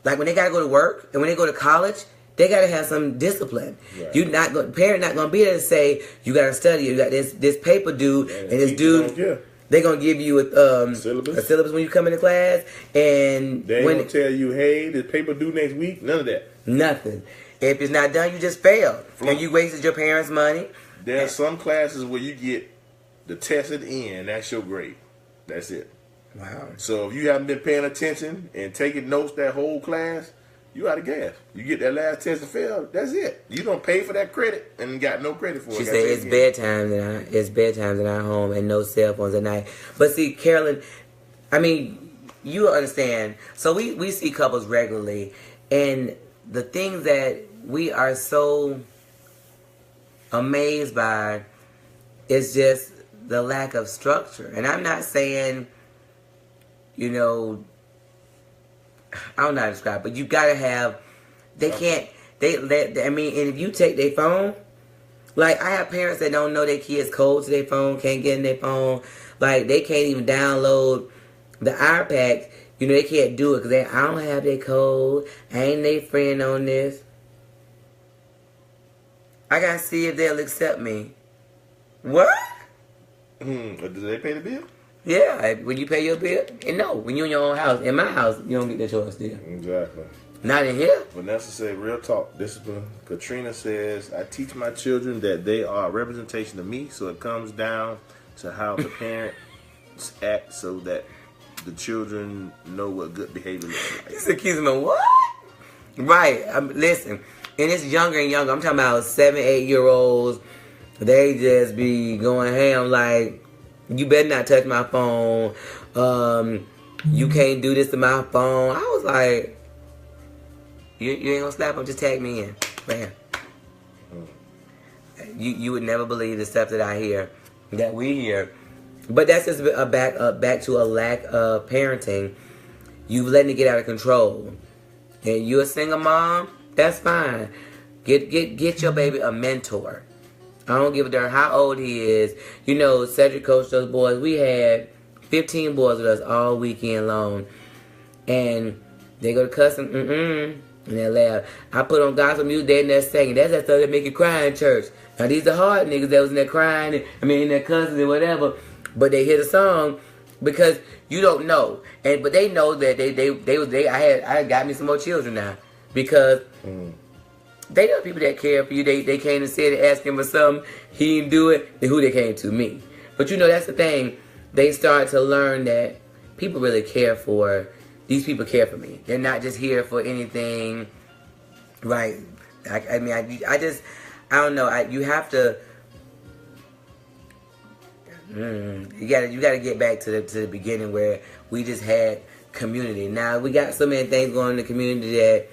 like when they got to go to work and when they go to college, they got to have some discipline. Right. Parent not going to be there to say, you got to study. You got this paper due and this dude. They're going to give you a syllabus when you come into class. And they ain't going to tell you, hey, this paper due next week. None of that. Nothing. If it's not done, you just failed. And you wasted your parents' money. There are some classes where you get the test at the end. That's your grade. That's it. Wow. So if you haven't been paying attention and taking notes that whole class, you out of gas. You get that last test and fail, that's it. You don't pay for that credit and got no credit for it. She said it's bedtime in our home and no cell phones at night. But see, Carolyn, I mean, you understand. So we see couples regularly, and the things that we are so amazed by is just the lack of structure. And I'm not saying, I don't know how to describe it, but you gotta have, and if you take their phone, like I have parents that don't know their kids' code to their phone, can't get in their phone, like they can't even download the iPad, they can't do it because I don't have their code, I ain't their friend on this. I gotta see if they'll accept me. What? Do they pay the bill? Yeah, when you pay your bill. And no, when you're in your own house. In my house, you don't get that choice still. Exactly. Not in here. Vanessa said, real talk, discipline. Katrina says, I teach my children that they are a representation of me, so it comes down to how the parents act so that the children know what good behavior looks like. He's accusing me, what? Right. Listen, and it's younger and younger. I'm talking about 7, 8-year-olds. They just be going ham like, you better not touch my phone. You can't do this to my phone. I was like, you ain't gonna slap him, just tag me in. Bam. You would never believe the stuff that I hear, that we hear. But that's just back to a lack of parenting. You've letting it get out of control. And you're a single mom, that's fine. Get your baby a mentor. I don't give a darn how old he is. Cedric coached those boys. We had 15 boys with us all weekend long. And they go to cussing, and they laugh. I put on gospel music, they in there singing. That's that stuff that make you cry in church. Now, these are hard niggas that was in there crying, in there cussing and whatever. But they hear the song because you don't know. But they know that I got me some more children now. Because... They know people that care for you. They came and said, asked him for something. He didn't do it. Then who they came to? Me. But that's the thing. They start to learn that people really care for, these people care for me. They're not just here for anything. Right. I don't know. You have to, you gotta get back to the beginning where we just had community. Now, we got so many things going in the community that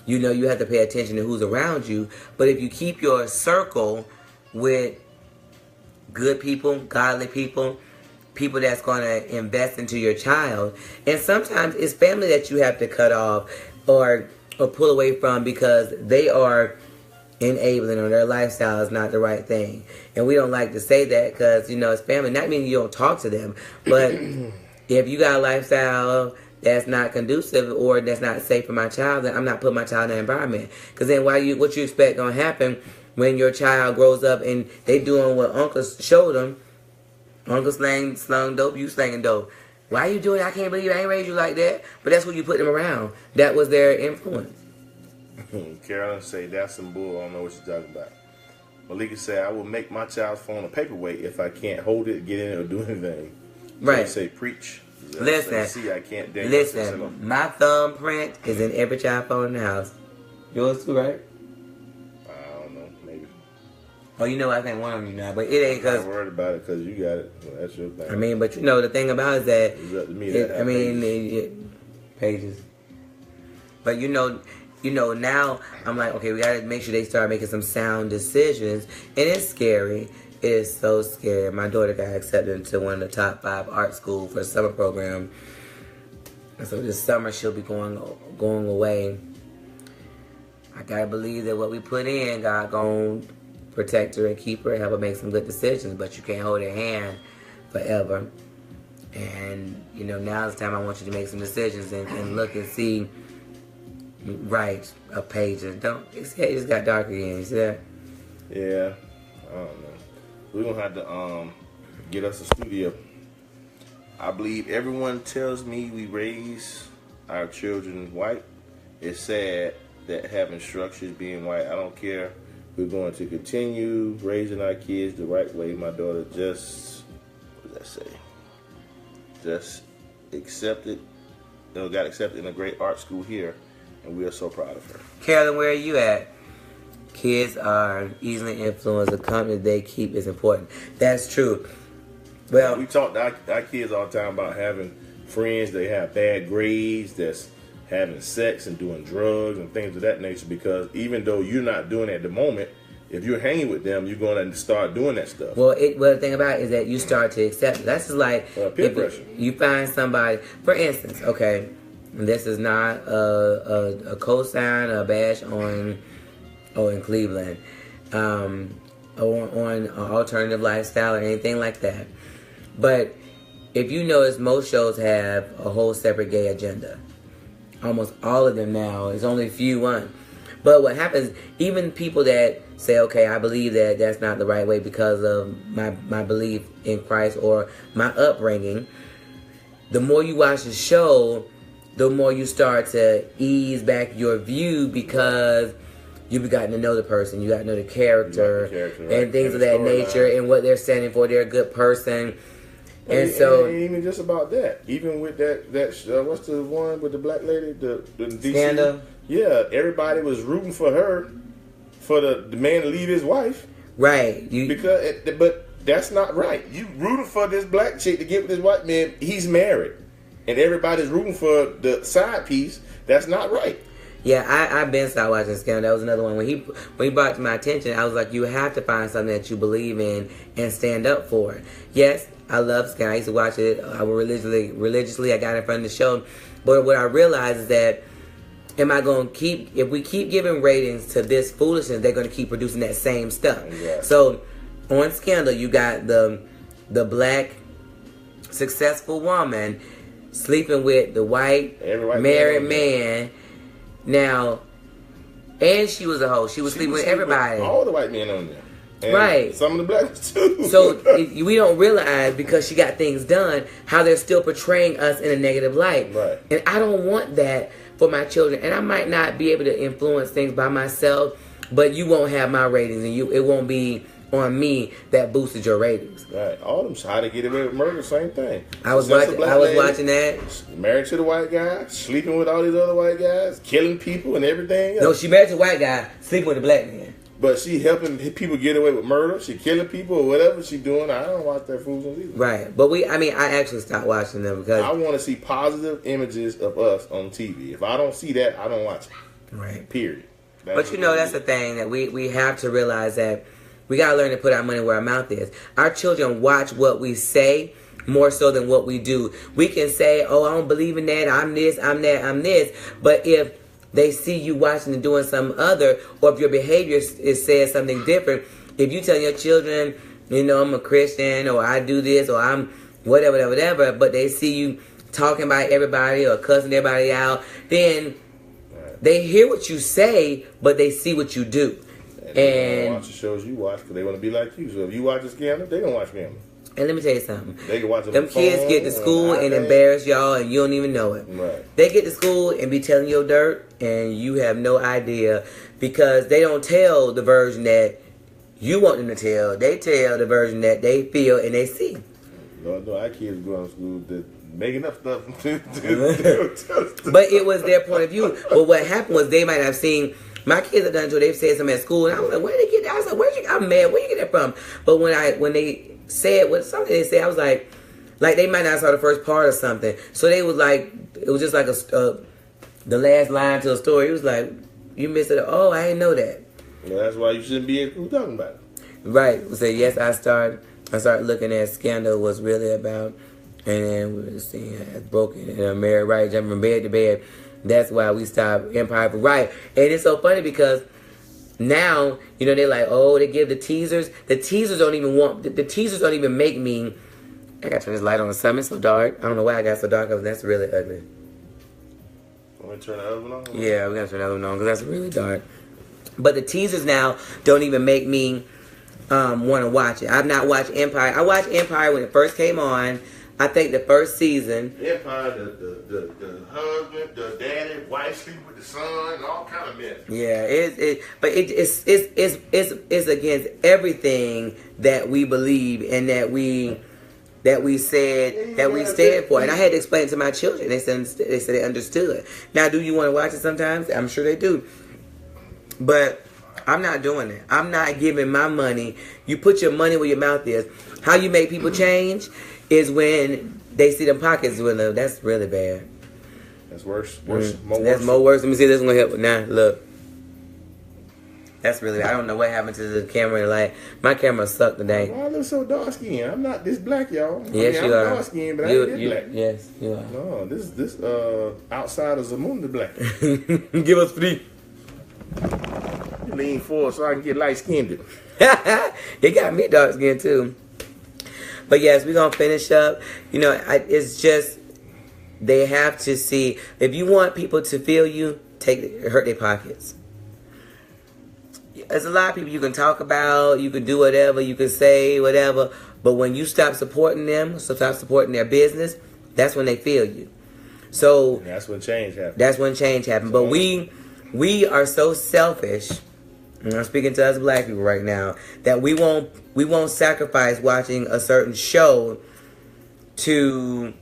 you have to pay attention to who's around you. But if you keep your circle with good people, godly people that's going to invest into your child, and sometimes it's family that you have to cut off or pull away from because they are enabling or their lifestyle is not the right thing. And we don't like to say that because, it's family. Not meaning you don't talk to them, but if you got a lifestyle that's not conducive or that's not safe for my child, then I'm not putting my child in that environment. Because then what you expect gonna happen when your child grows up and they doing what Uncle showed them? Uncle slung dope, you slanging dope. Why you doing it? I can't believe I ain't raised you like that. But that's who you put them around. That was their influence. Carolyn say, that's some bull. I don't know what you're talking about. Malika say, I will make my child's phone a paperweight if I can't hold it, get in it, or do anything. Right. Say, preach. Listen, my thumbprint is in every child phone in the house. Yours too, right? I don't know, maybe. Oh, I think one of them now, but it ain't because... I'm not worried about it because you got it. Well, that's your thing. But the thing about it is that... It's up to me. Pages. But now I'm like, okay, we gotta make sure they start making some sound decisions. And it's scary. It is so scary. My daughter got accepted into one of the top 5 art school for a summer program. And so this summer she'll be going away. I gotta believe that what we put in, God gonna protect her and keep her and help her make some good decisions. But you can't hold her hand forever. And now's the time I want you to make some decisions and look and see. Write a page and it just got dark again. You see that? Yeah, I don't know. We're gonna have to get us a studio. I believe everyone tells me we raise our children white. It's sad that having structures being white. I don't care. We're going to continue raising our kids the right way. My daughter what does that say? Just accepted. Got accepted in a great art school here. And we are so proud of her. Carolyn, where are you at? Kids are easily influenced. The company they keep is important. That's true. Well, we talk to our kids all the time about having friends that have bad grades, that's having sex and doing drugs and things of that nature. Because even though you're not doing it at the moment, if you're hanging with them, you're going to start doing that stuff. Well, the thing about it is that you start to accept it. That's just like peer pressure. You find somebody, for instance, okay. This is not a cosign, a bash on in Cleveland, on an alternative lifestyle or anything like that. But if you notice, most shows have a whole separate gay agenda. Almost all of them now. There's only a few on. But what happens, even people that say, okay, I believe that that's not the right way because of my belief in Christ or my upbringing, the more you watch the show, the more you start to ease back your view because you've gotten to know the person. You got to know the character, right? And things of that nature and what they're standing for. They're a good person. And so... It ain't even just about that. Even with that what's the one with the black lady? The DC? Scandal? Yeah, everybody was rooting for her, for the man to leave his wife. Right. But that's not right. You rooting for this black chick to get with this white man. He's married. And everybody's rooting for the side piece. That's not right. Yeah, I've been started watching Scandal. That was another one. When he brought it to my attention, I was like, you have to find something that you believe in and stand up for. Yes, I love Scandal. I used to watch it. I would religiously. I got in front of the show. But what I realized is that if we keep giving ratings to this foolishness, they're going to keep producing that same stuff. Yeah. So on Scandal, you got the black successful woman sleeping with the white married man. Now, and she was a hoe. She was sleeping with everybody. All the white men on there. And right. Some of the blacks too. So we don't realize, because she got things done, how they're still portraying us in a negative light. Right. And I don't want that for my children. And I might not be able to influence things by myself, but you won't have my ratings, and it won't be on me that boosted your ratings. Right. All them How to Get Away with Murder, same thing. I was watching that. Married to the white guy, sleeping with all these other white guys, killing people and everything else. No, she married to a white guy, sleeping with a black man. But she helping people get away with murder. She killing people or whatever she doing. I don't watch that foolishness either. Right. But I actually stopped watching them because I want to see positive images of us on TV. If I don't see that, I don't watch it. Right. Period. But that's the thing that we have to realize, that we got to learn to put our money where our mouth is. Our children watch what we say more so than what we do. We can say, oh, I don't believe in that. I'm this, I'm that, I'm this. But if they see you watching and doing some other, or if your behavior says something different, if you tell your children, I'm a Christian, or I do this, or I'm whatever, but they see you talking about everybody or cussing everybody out, then they hear what you say, but they see what you do. And they watch the shows you watch because they want to be like you. So if you watch a Scandal, they gonna watch Scandal. And let me tell you something. They can watch them kids get to school and embarrass y'all, and you don't even know it. Right. They get to school and be telling your dirt, and you have no idea, because they don't tell the version that you want them to tell. They tell the version that they feel and they see. No, our kids go to school making up stuff. But it was their point of view. But what happened was, they might have seen. My kids have done it too. They've said something at school, and I was like, "Where did they get that?" I was like, I'm mad. Where you get that from? But when they said something they said, I was like they might not saw the first part of something. So they was like, it was just like the last line to a story. It was like, you missed it. Oh, I didn't know that. Well, that's why you shouldn't be in who talking about it. Right. So yes, I started looking at Scandal was really about, and then we were seeing as broken and married, right, jumping from bed to bed. That's why we stopped Empire. Right. And it's so funny because now, you know, they're like, oh, they give the teasers. The teasers don't even make me. I got to turn this light on or something. It's so dark. I don't know why I got so dark. That's really ugly. Want to turn the other one on? Yeah, we got to turn the other one on because that's really dark. But the teasers now don't even make me want to watch it. I've not watched Empire. I watched Empire when it first came on. I think the first season. Empire, the husband, the daddy, wife sleeping with the son, and all kind of mess. Yeah, it's against everything that we believe and that we stand for. And I had to explain it to my children. They said they understood. Now, do you want to watch it sometimes? I'm sure they do. But I'm not doing it. I'm not giving my money. You put your money where your mouth is. How you make people change is when they see them pockets with them. That's really bad. That's worse. That's more worse. Let me see. This one help. Now, look. That's really bad. I don't know what happened to the camera. Like, my camera sucked today. Why I look so dark skinned? I'm not this black, y'all. Yes, I'm you are. dark skinned, but I ain't this black. Yes, you are. No, this outside of Zamunda black. Give us 3. You lean forward so I can get light skinned. It got me dark skin too. But yes, we're going to finish up. You know, it's just, they have to see. If you want people to feel you, hurt their pockets. There's a lot of people you can talk about, you can do whatever, you can say whatever. But when you stop supporting them, stop supporting their business, that's when they feel you. So and that's when change happens. That's when change happens. But we are so selfish. And I'm speaking to us black people right now, that we won't sacrifice watching a certain show to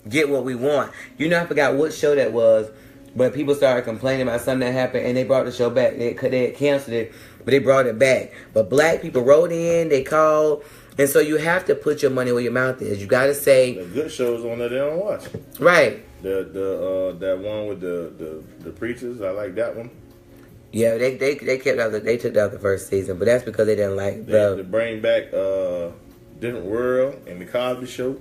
get what we want. You know, I forgot what show that was, but people started complaining about something that happened, and they brought the show back. They had canceled it, but they brought it back. But black people wrote in, they called, and so you have to put your money where your mouth is. You got to say the good shows on there they don't watch. Right. That one with the preachers, I like that one. Yeah, they kept out they took out the first season, but that's because they didn't like they bring back Different World and the Cosby Show.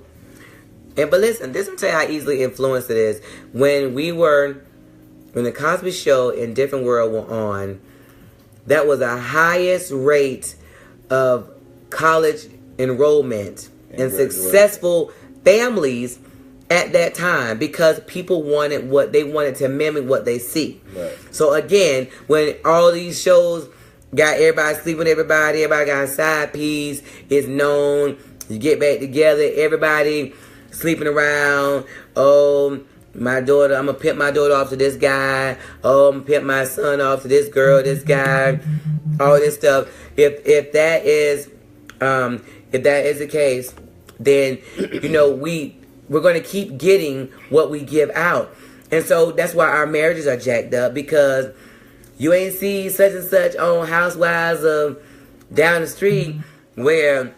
But listen, this will tell you how easily influenced it is. When the Cosby Show and Different World were on, that was the highest rate of college enrollment and successful families at that time, because people wanted to mimic what they see. Right. So again, when all these shows got everybody sleeping with everybody got side piece, it's known, you get back together, everybody sleeping around. Oh, my daughter, I'm gonna pimp my daughter off to this guy. Oh, I'm gonna pimp my son off to this girl, this guy, all this stuff. If that is the case, then you know we're going to keep getting what we give out. And so that's why our marriages are jacked up, because you ain't see such and such on Housewives of down the street where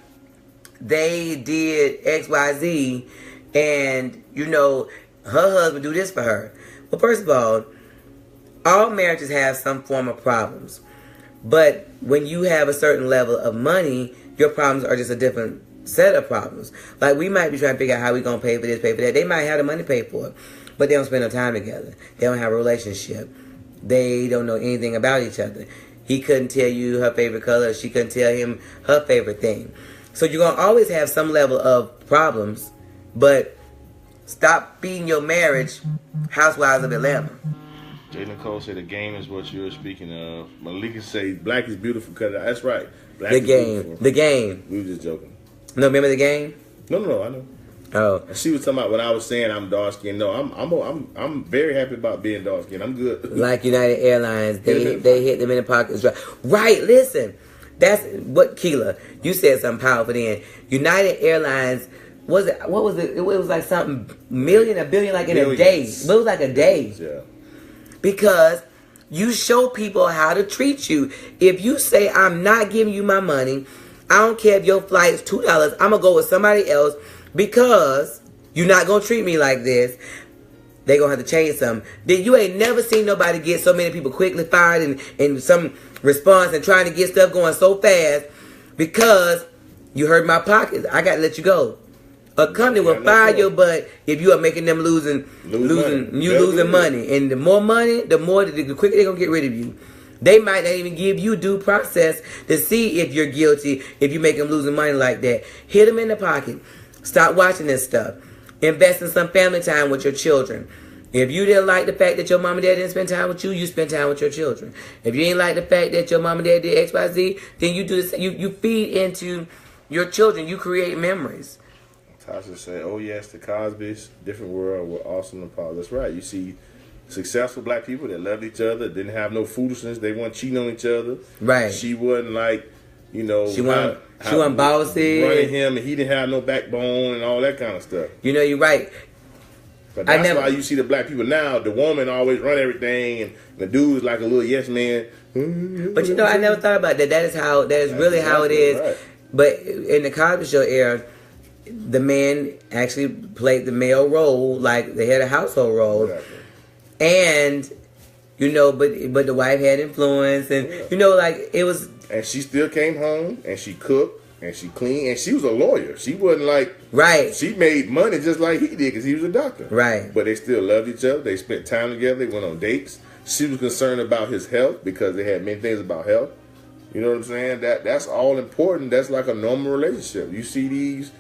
they did XYZ and, you know, her husband do this for her. Well, first of all marriages have some form of problems. But when you have a certain level of money, your problems are just a different set of problems. Like, we might be trying to figure out how we gonna pay for this, pay for that. They might have the money paid for it, but they don't spend no time together. They don't have a relationship. They don't know anything about each other. He couldn't tell you her favorite color. She couldn't tell him her favorite thing. So you're gonna always have some level of problems, but stop being your marriage Housewives of Atlanta. J. Nicole said the game is what you were speaking of. Malika say black is beautiful because that's right. Black is beautiful. The game. We were just joking. No, remember the game? No, I know. Oh, and she was talking about when I was saying I'm dark skinned. No, I'm very happy about being dark skinned. I'm good. Like United Airlines, they hit them in the pockets. Right. Listen, that's what Keela. You said something powerful then. United Airlines. What was it? It was like something a billion, like in a day. But it was like a day. Yeah. Because you show people how to treat you. If you say, I'm not giving you my money, I don't care if your flight's $2, I'm going to go with somebody else because you're not going to treat me like this, they gonna have to change something. Then you ain't never seen nobody get so many people quickly fired and some response and trying to get stuff going so fast because you hurt my pockets. I gotta let you go. A company will fire your butt if you are making them losing money. And the more money, the quicker they're gonna get rid of you. They might not even give you due process to see if you're guilty if you make them losing money like that. Hit them in the pocket. Stop watching this stuff. Invest in some family time with your children. If you didn't like the fact that your mom and dad didn't spend time with you, you spend time with your children. If you ain't like the fact that your mom and dad did X, Y, Z, then you do this. You feed into your children. You create memories. Tasha said, "Oh yes, the Cosby's, different world, were awesome and powerful." That's right. You see successful black people that loved each other, didn't have no foolishness. They weren't cheating on each other. Right. She wasn't like, you know, she wasn't bossy, running him, and he didn't have no backbone and all that kind of stuff. You know, you're right. But that's why you see the black people now. The woman always run everything, and the dude is like a little yes man. But you know, I never thought about that. That is really how it is. Right. But in the Cosby Show era, the man actually played the male role, like they had a household role, Exactly. and you know, but the wife had influence, and you know, like it was. And she still came home, and she cooked, and she cleaned, and she was a lawyer. She wasn't like Right. She made money just like he did because he was a doctor. Right. But they still loved each other. They spent time together. They went on dates. She was concerned about his health because they had many things about health. You know what I'm saying? That's all important. That's like a normal relationship. You see these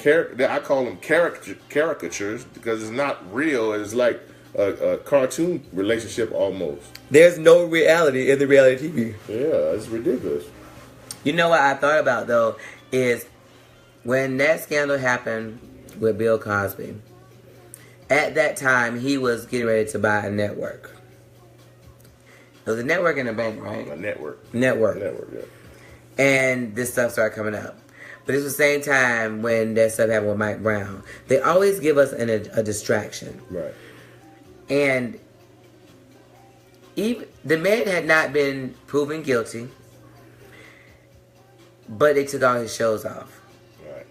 I call them caricatures because it's not real. It's like a cartoon relationship almost. There's no reality in the reality TV. Yeah, it's ridiculous. You know what I thought about though is when that scandal happened with Bill Cosby. At that time, he was getting ready to buy a network. It was a network and a bank, right? A network. Network, yeah. And this stuff started coming up. But it's the same time when that stuff happened with Mike Brown. They always give us a distraction. Right. And even the man had not been proven guilty, but they took all his shows off. Right.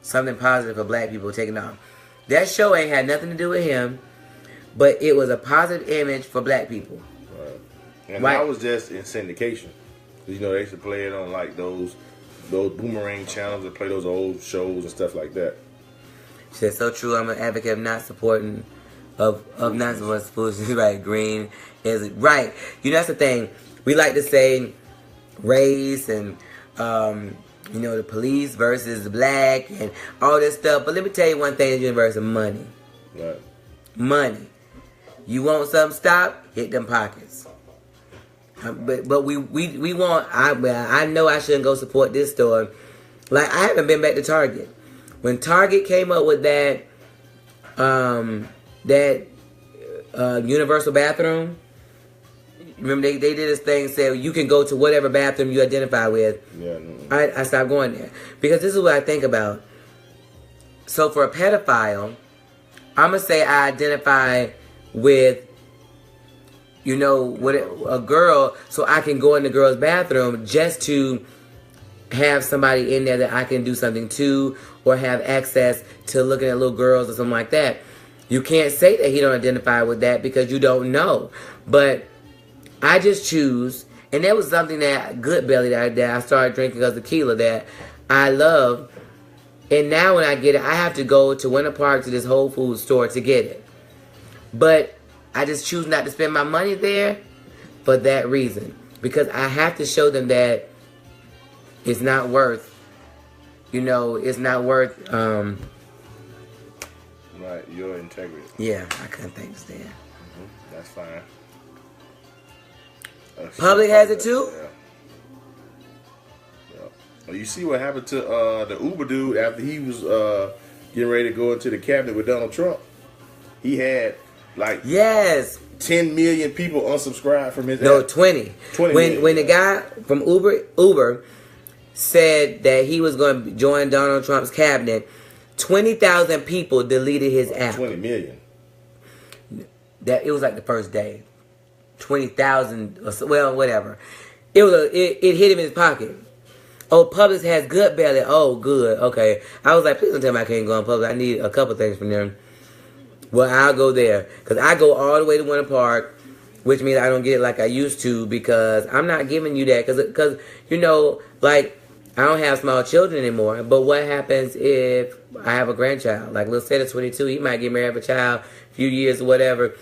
Something positive for black people taking off. That show ain't had nothing to do with him, but it was a positive image for black people. Right. And Right. that was just in syndication. You know, they used to play it on like those boomerang channels that play those old shows and stuff like that. She said, so true, I'm an advocate of not supporting, of not supporting foolishness. Right, green is right. You know, that's the thing. We like to say race and, you know, the police versus the black and all this stuff. But let me tell you one thing in the universe of money. Right. Money. You want something stop? Hit them pockets. But we want. I know I shouldn't go support this store. Like I haven't been back to Target. When Target came up with that universal bathroom, remember they did this thing said you can go to whatever bathroom you identify with. Yeah. I stopped going there because this is what I think about. So for a pedophile, I'm gonna say I identify with, you know, with a girl, so I can go in the girl's bathroom just to have somebody in there that I can do something to, or have access to looking at little girls or something like that. You can't say that he don't identify with that because you don't know. But I just choose, and that was something that Good Belly that I started drinking as tequila that I love. And now when I get it, I have to go to Winter Park to this Whole Foods store to get it. But I just choose not to spend my money there for that reason. Because I have to show them that it's not worth, you know, it's not worth, Right, your integrity. yeah, I couldn't think of that. That's fine. Public has it too? Yeah. Well, you see what happened to the Uber dude after he was getting ready to go into the cabinet with Donald Trump. He had like Yes. 10 million people unsubscribed from his No, app. 20. 20 when million, when the yeah. guy from Uber said that he was going to join Donald Trump's cabinet, 20,000 people deleted his app. 20 million. That it was like the first day. 20,000 or so, well, whatever. It hit him in his pocket. Oh, Publix has Good Belly. Oh, good. Okay. I was like, please don't tell me I can't go on Publix. I need a couple things from them. Well, I'll go there. Because I go all the way to Winter Park, which means I don't get it like I used to because I'm not giving you that. Because you know, like, I don't have small children anymore. But what happens if I have a grandchild? Like, Lil Ced is 22. He might get married, have a child, a few years or whatever.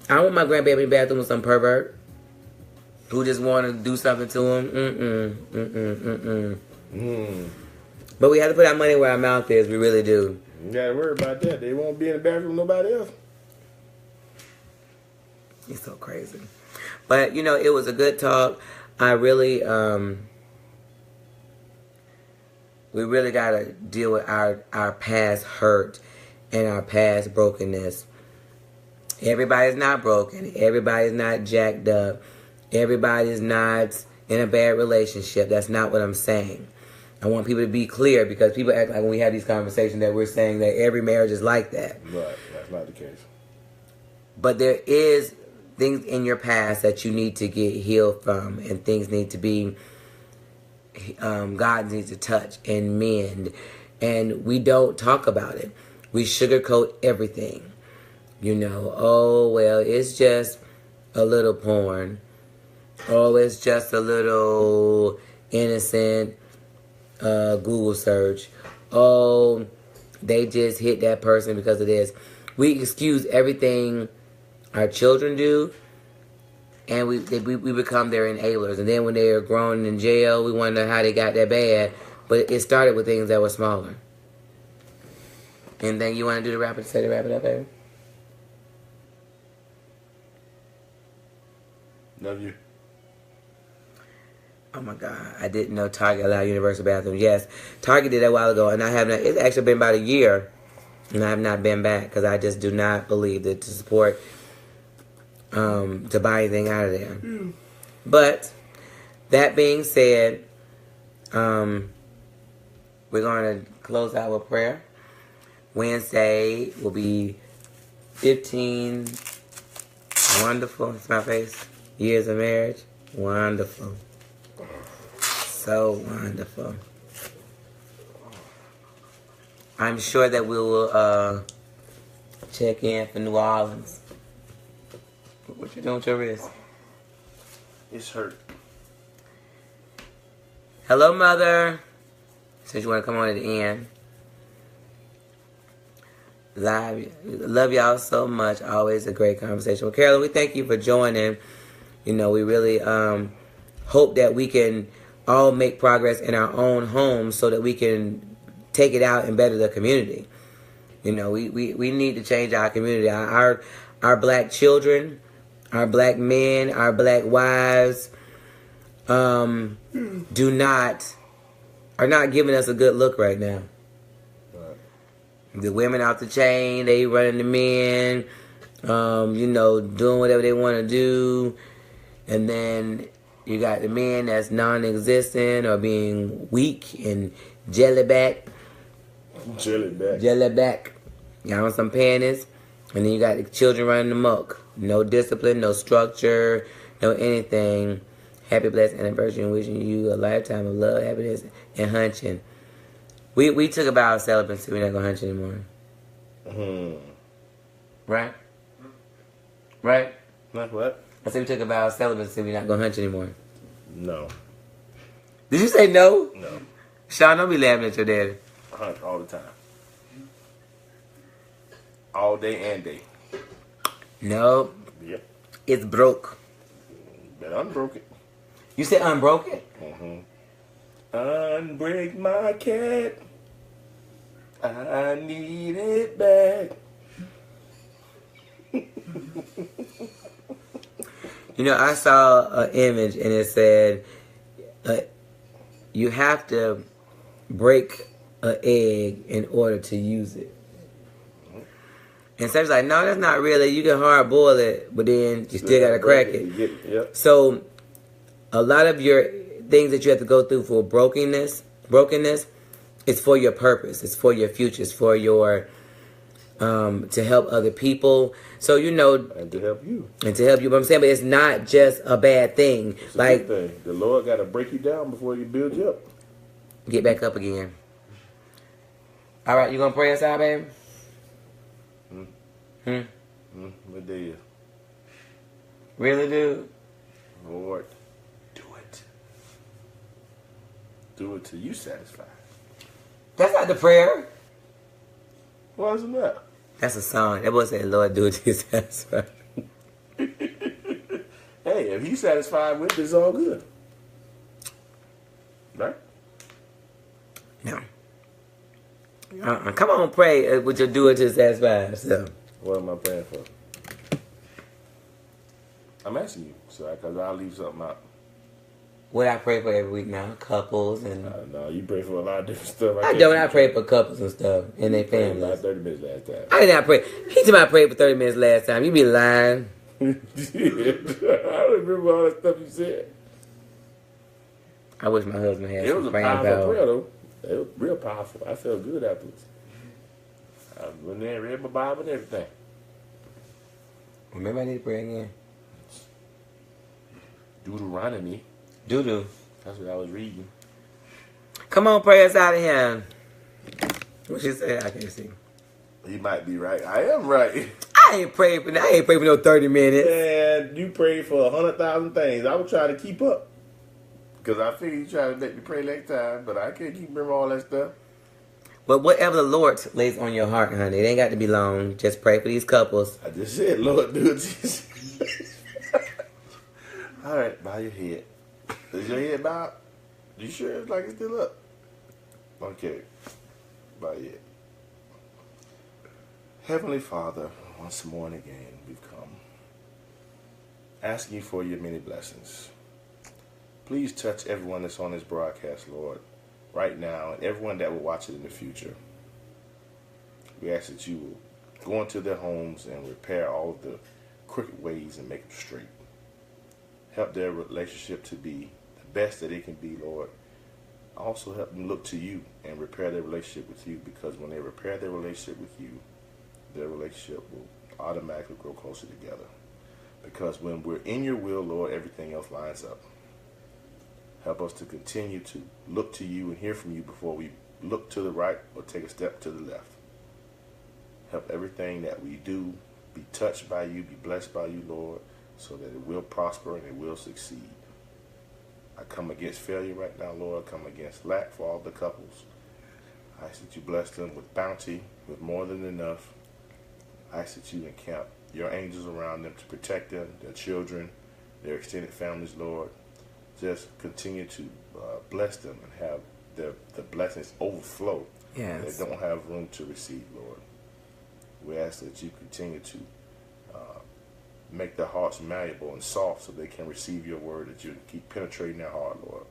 I don't want my grandbaby in the bathroom with some pervert who just want to do something to him. But we have to put our money where our mouth is. We really do. You gotta worry about that. They won't be in the bathroom with nobody else. It's so crazy. But, you know, it was a good talk. I really, we really got to deal with our past hurt and our past brokenness. Everybody's not broken. Everybody's not jacked up. Everybody's not in a bad relationship. That's not what I'm saying. I want people to be clear because people act like when we have these conversations that we're saying that every marriage is like that. Right. That's not the case. But there is things in your past that you need to get healed from, and things need to be, God needs to touch and mend. And we don't talk about it. We sugarcoat everything. You know, oh, well, it's just a little porn. Oh, it's just a little innocent Google search. Oh, they just hit that person because of this. We excuse everything our children do, and we become their enablers. And then when they are grown in jail, we wonder how they got that bad. But it started with things that were smaller. Anything you want to do to wrap it up, baby? Love you. Oh my God, I didn't know Target allowed universal bathrooms. Yes, Target did that a while ago, and I have not. It's actually been about a year, and I have not been back because I just do not believe that to support, to buy anything out of there. But that being said, we're going to close out with prayer. Wednesday will be 15 wonderful, it's my face, years of marriage. Wonderful. So wonderful. I'm sure that we will check in for New Orleans. What you doing with your wrist? It's hurt. Hello, Mother. Since you want to come on at the end. Love y'all so much. Always a great conversation. Well, Carolyn, we thank you for joining. You know, we really hope that we can all make progress in our own homes so that we can take it out and better the community. You know, we need to change our community. Our black children, our black men, our black wives are not giving us a good look right now. The women off the chain, they running the men, you know, doing whatever they want to do. And then you got the men that's non-existent or being weak and jellyback. Jellyback. Got on some panties. And then you got the children running amok. No discipline, no structure, no anything. Happy blessed anniversary and wishing you a lifetime of love, happiness, and hunching. We took a vow of celibacy. We're not going to hunch anymore. Right? Right? Not what? I said we took a vow of celibacy. We're not going to hunch anymore. No. Did you say no? No. Sean, don't be laughing at your daddy. Hunt all the time. All day and day. No. Yep. It's broke. But unbroke it. You said unbroken? Unbreak my cat. I need it back. You know, I saw an image and it said, you have to break an egg in order to use it. And so it's like, no, that's not really. You can hard boil it, but then you still got to crack it. Yep. So a lot of your things that you have to go through for brokenness, it's for your purpose. It's for your future. It's for your, to help other people. So, you know. And to help you. And to help you. But I'm saying, but it's not just a bad thing. It's like, a good thing. The Lord got to break you down before He build you up. Get back up again. All right, you going to pray us out, baby? What day is? Really, dude? Lord, do it. Do it till you satisfied. That's not the prayer. Why isn't that? That's a song. That boy said, Lord, do it to his satisfaction. Hey, if he's satisfied with it, it's all good. Right? No. Come on, pray with your do it to satisfy. So. What am I praying for? I'm asking you, so because I'll leave something out. What I pray for every week now? Couples and... No, you pray for a lot of different stuff. I don't. I pray for couples and stuff and their Prayed families. about 30 minutes last time. I did not pray. He told me I prayed for 30 minutes last time. You be lying. I don't remember all that stuff you said. I wish my husband had It was some a praying powerful power. prayer, though. It was real powerful. I felt good afterwards. I went there and read my Bible and everything. Remember I need to pray again. Deuteronomy. Doo-doo. That's what I was reading. Come on, pray us out of here. What she said? I can't see. He might be right. I am right. I ain't praying for no 30 minutes. And you prayed for 100,000 things. I was trying to keep up. Because I figured you trying to make me pray next time, but I can't keep remembering all that stuff. But whatever the Lord lays on your heart, honey, it ain't got to be long. Just pray for these couples. I just said, Lord, do it. All right, bow your head. Is your head bowed? You sure it's like it's still up? Okay. Bow your head. Heavenly Father, once more and again, we've come asking you for your many blessings. Please touch everyone that's on this broadcast, Lord, right now, and everyone that will watch it in the future. We ask that you will go into their homes and repair all of the crooked ways and make them straight. Help their relationship to be the best that it can be, Lord. Also help them look to you and repair their relationship with you, because when they repair their relationship with you, their relationship will automatically grow closer together. Because when we're in your will, Lord, everything else lines up. Help us to continue to look to you and hear from you before we look to the right or take a step to the left. Help everything that we do be touched by you, be blessed by you, Lord, so that it will prosper and it will succeed. I come against failure right now, Lord. I come against lack for all the couples. I ask that you bless them with bounty, with more than enough. I ask that you encamp your angels around them to protect them, their children, their extended families, Lord. Just continue to bless them and have the blessings overflow. Yes. They don't have room to receive, Lord. We ask that you continue to make their hearts malleable and soft so they can receive your word, that you keep penetrating their heart, Lord,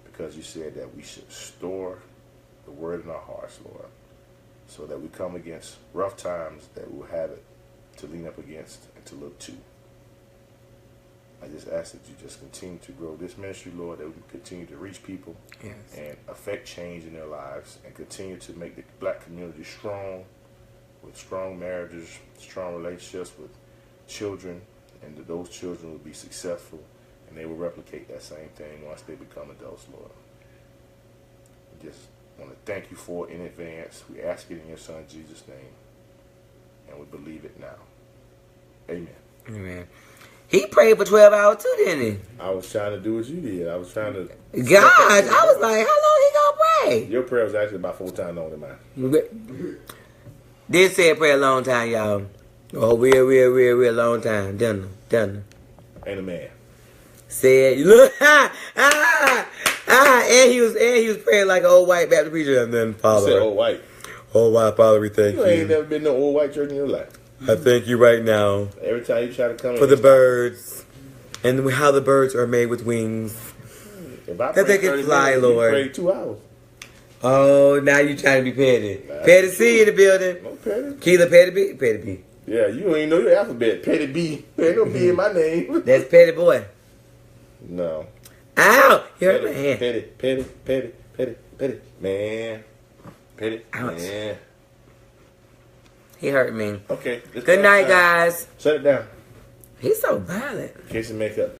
because you said that we should store the word in our hearts, Lord, so that we come against rough times, that we'll have it to lean up against and to look to. I just ask that you just continue to grow this ministry, Lord, that we can continue to reach people and affect change in their lives and continue to make the black community strong, with strong marriages, strong relationships with children, and that those children will be successful and they will replicate that same thing once they become adults, Lord. We just want to thank you for it in advance. We ask it in your son Jesus' name, and we believe it now. Amen. Amen. He prayed for 12 hours too, didn't he? I was trying to do what you did. I was trying to... Gosh, I was like, how long he gonna pray? Your prayer was actually about 4 times longer than mine. Did say a prayer a long time, y'all. Oh, real long time. Done. Ain't a man. Said, look, and he was praying like an old white Baptist preacher, and then You Father. said old white. Oh, white Father, we thank You ain't never been to no old white church in your life. I thank you right now Every time you try to come for the birds and how the birds are made with wings. if I that they pray can 30 fly, minutes, Lord. You pray 2 hours. Oh, now you trying to be petty. Petty C in the building. No petty. Keela Petty B. Petty B. Yeah, you don't even know your alphabet. Petty B. There ain't no B in my name. That's Petty Boy. No. Ow! You hurt my hand. Petty. Man. Petty. Ouch. Man. He hurt me. Okay. Good night, guys. Shut it down. He's so violent. Kiss and make up.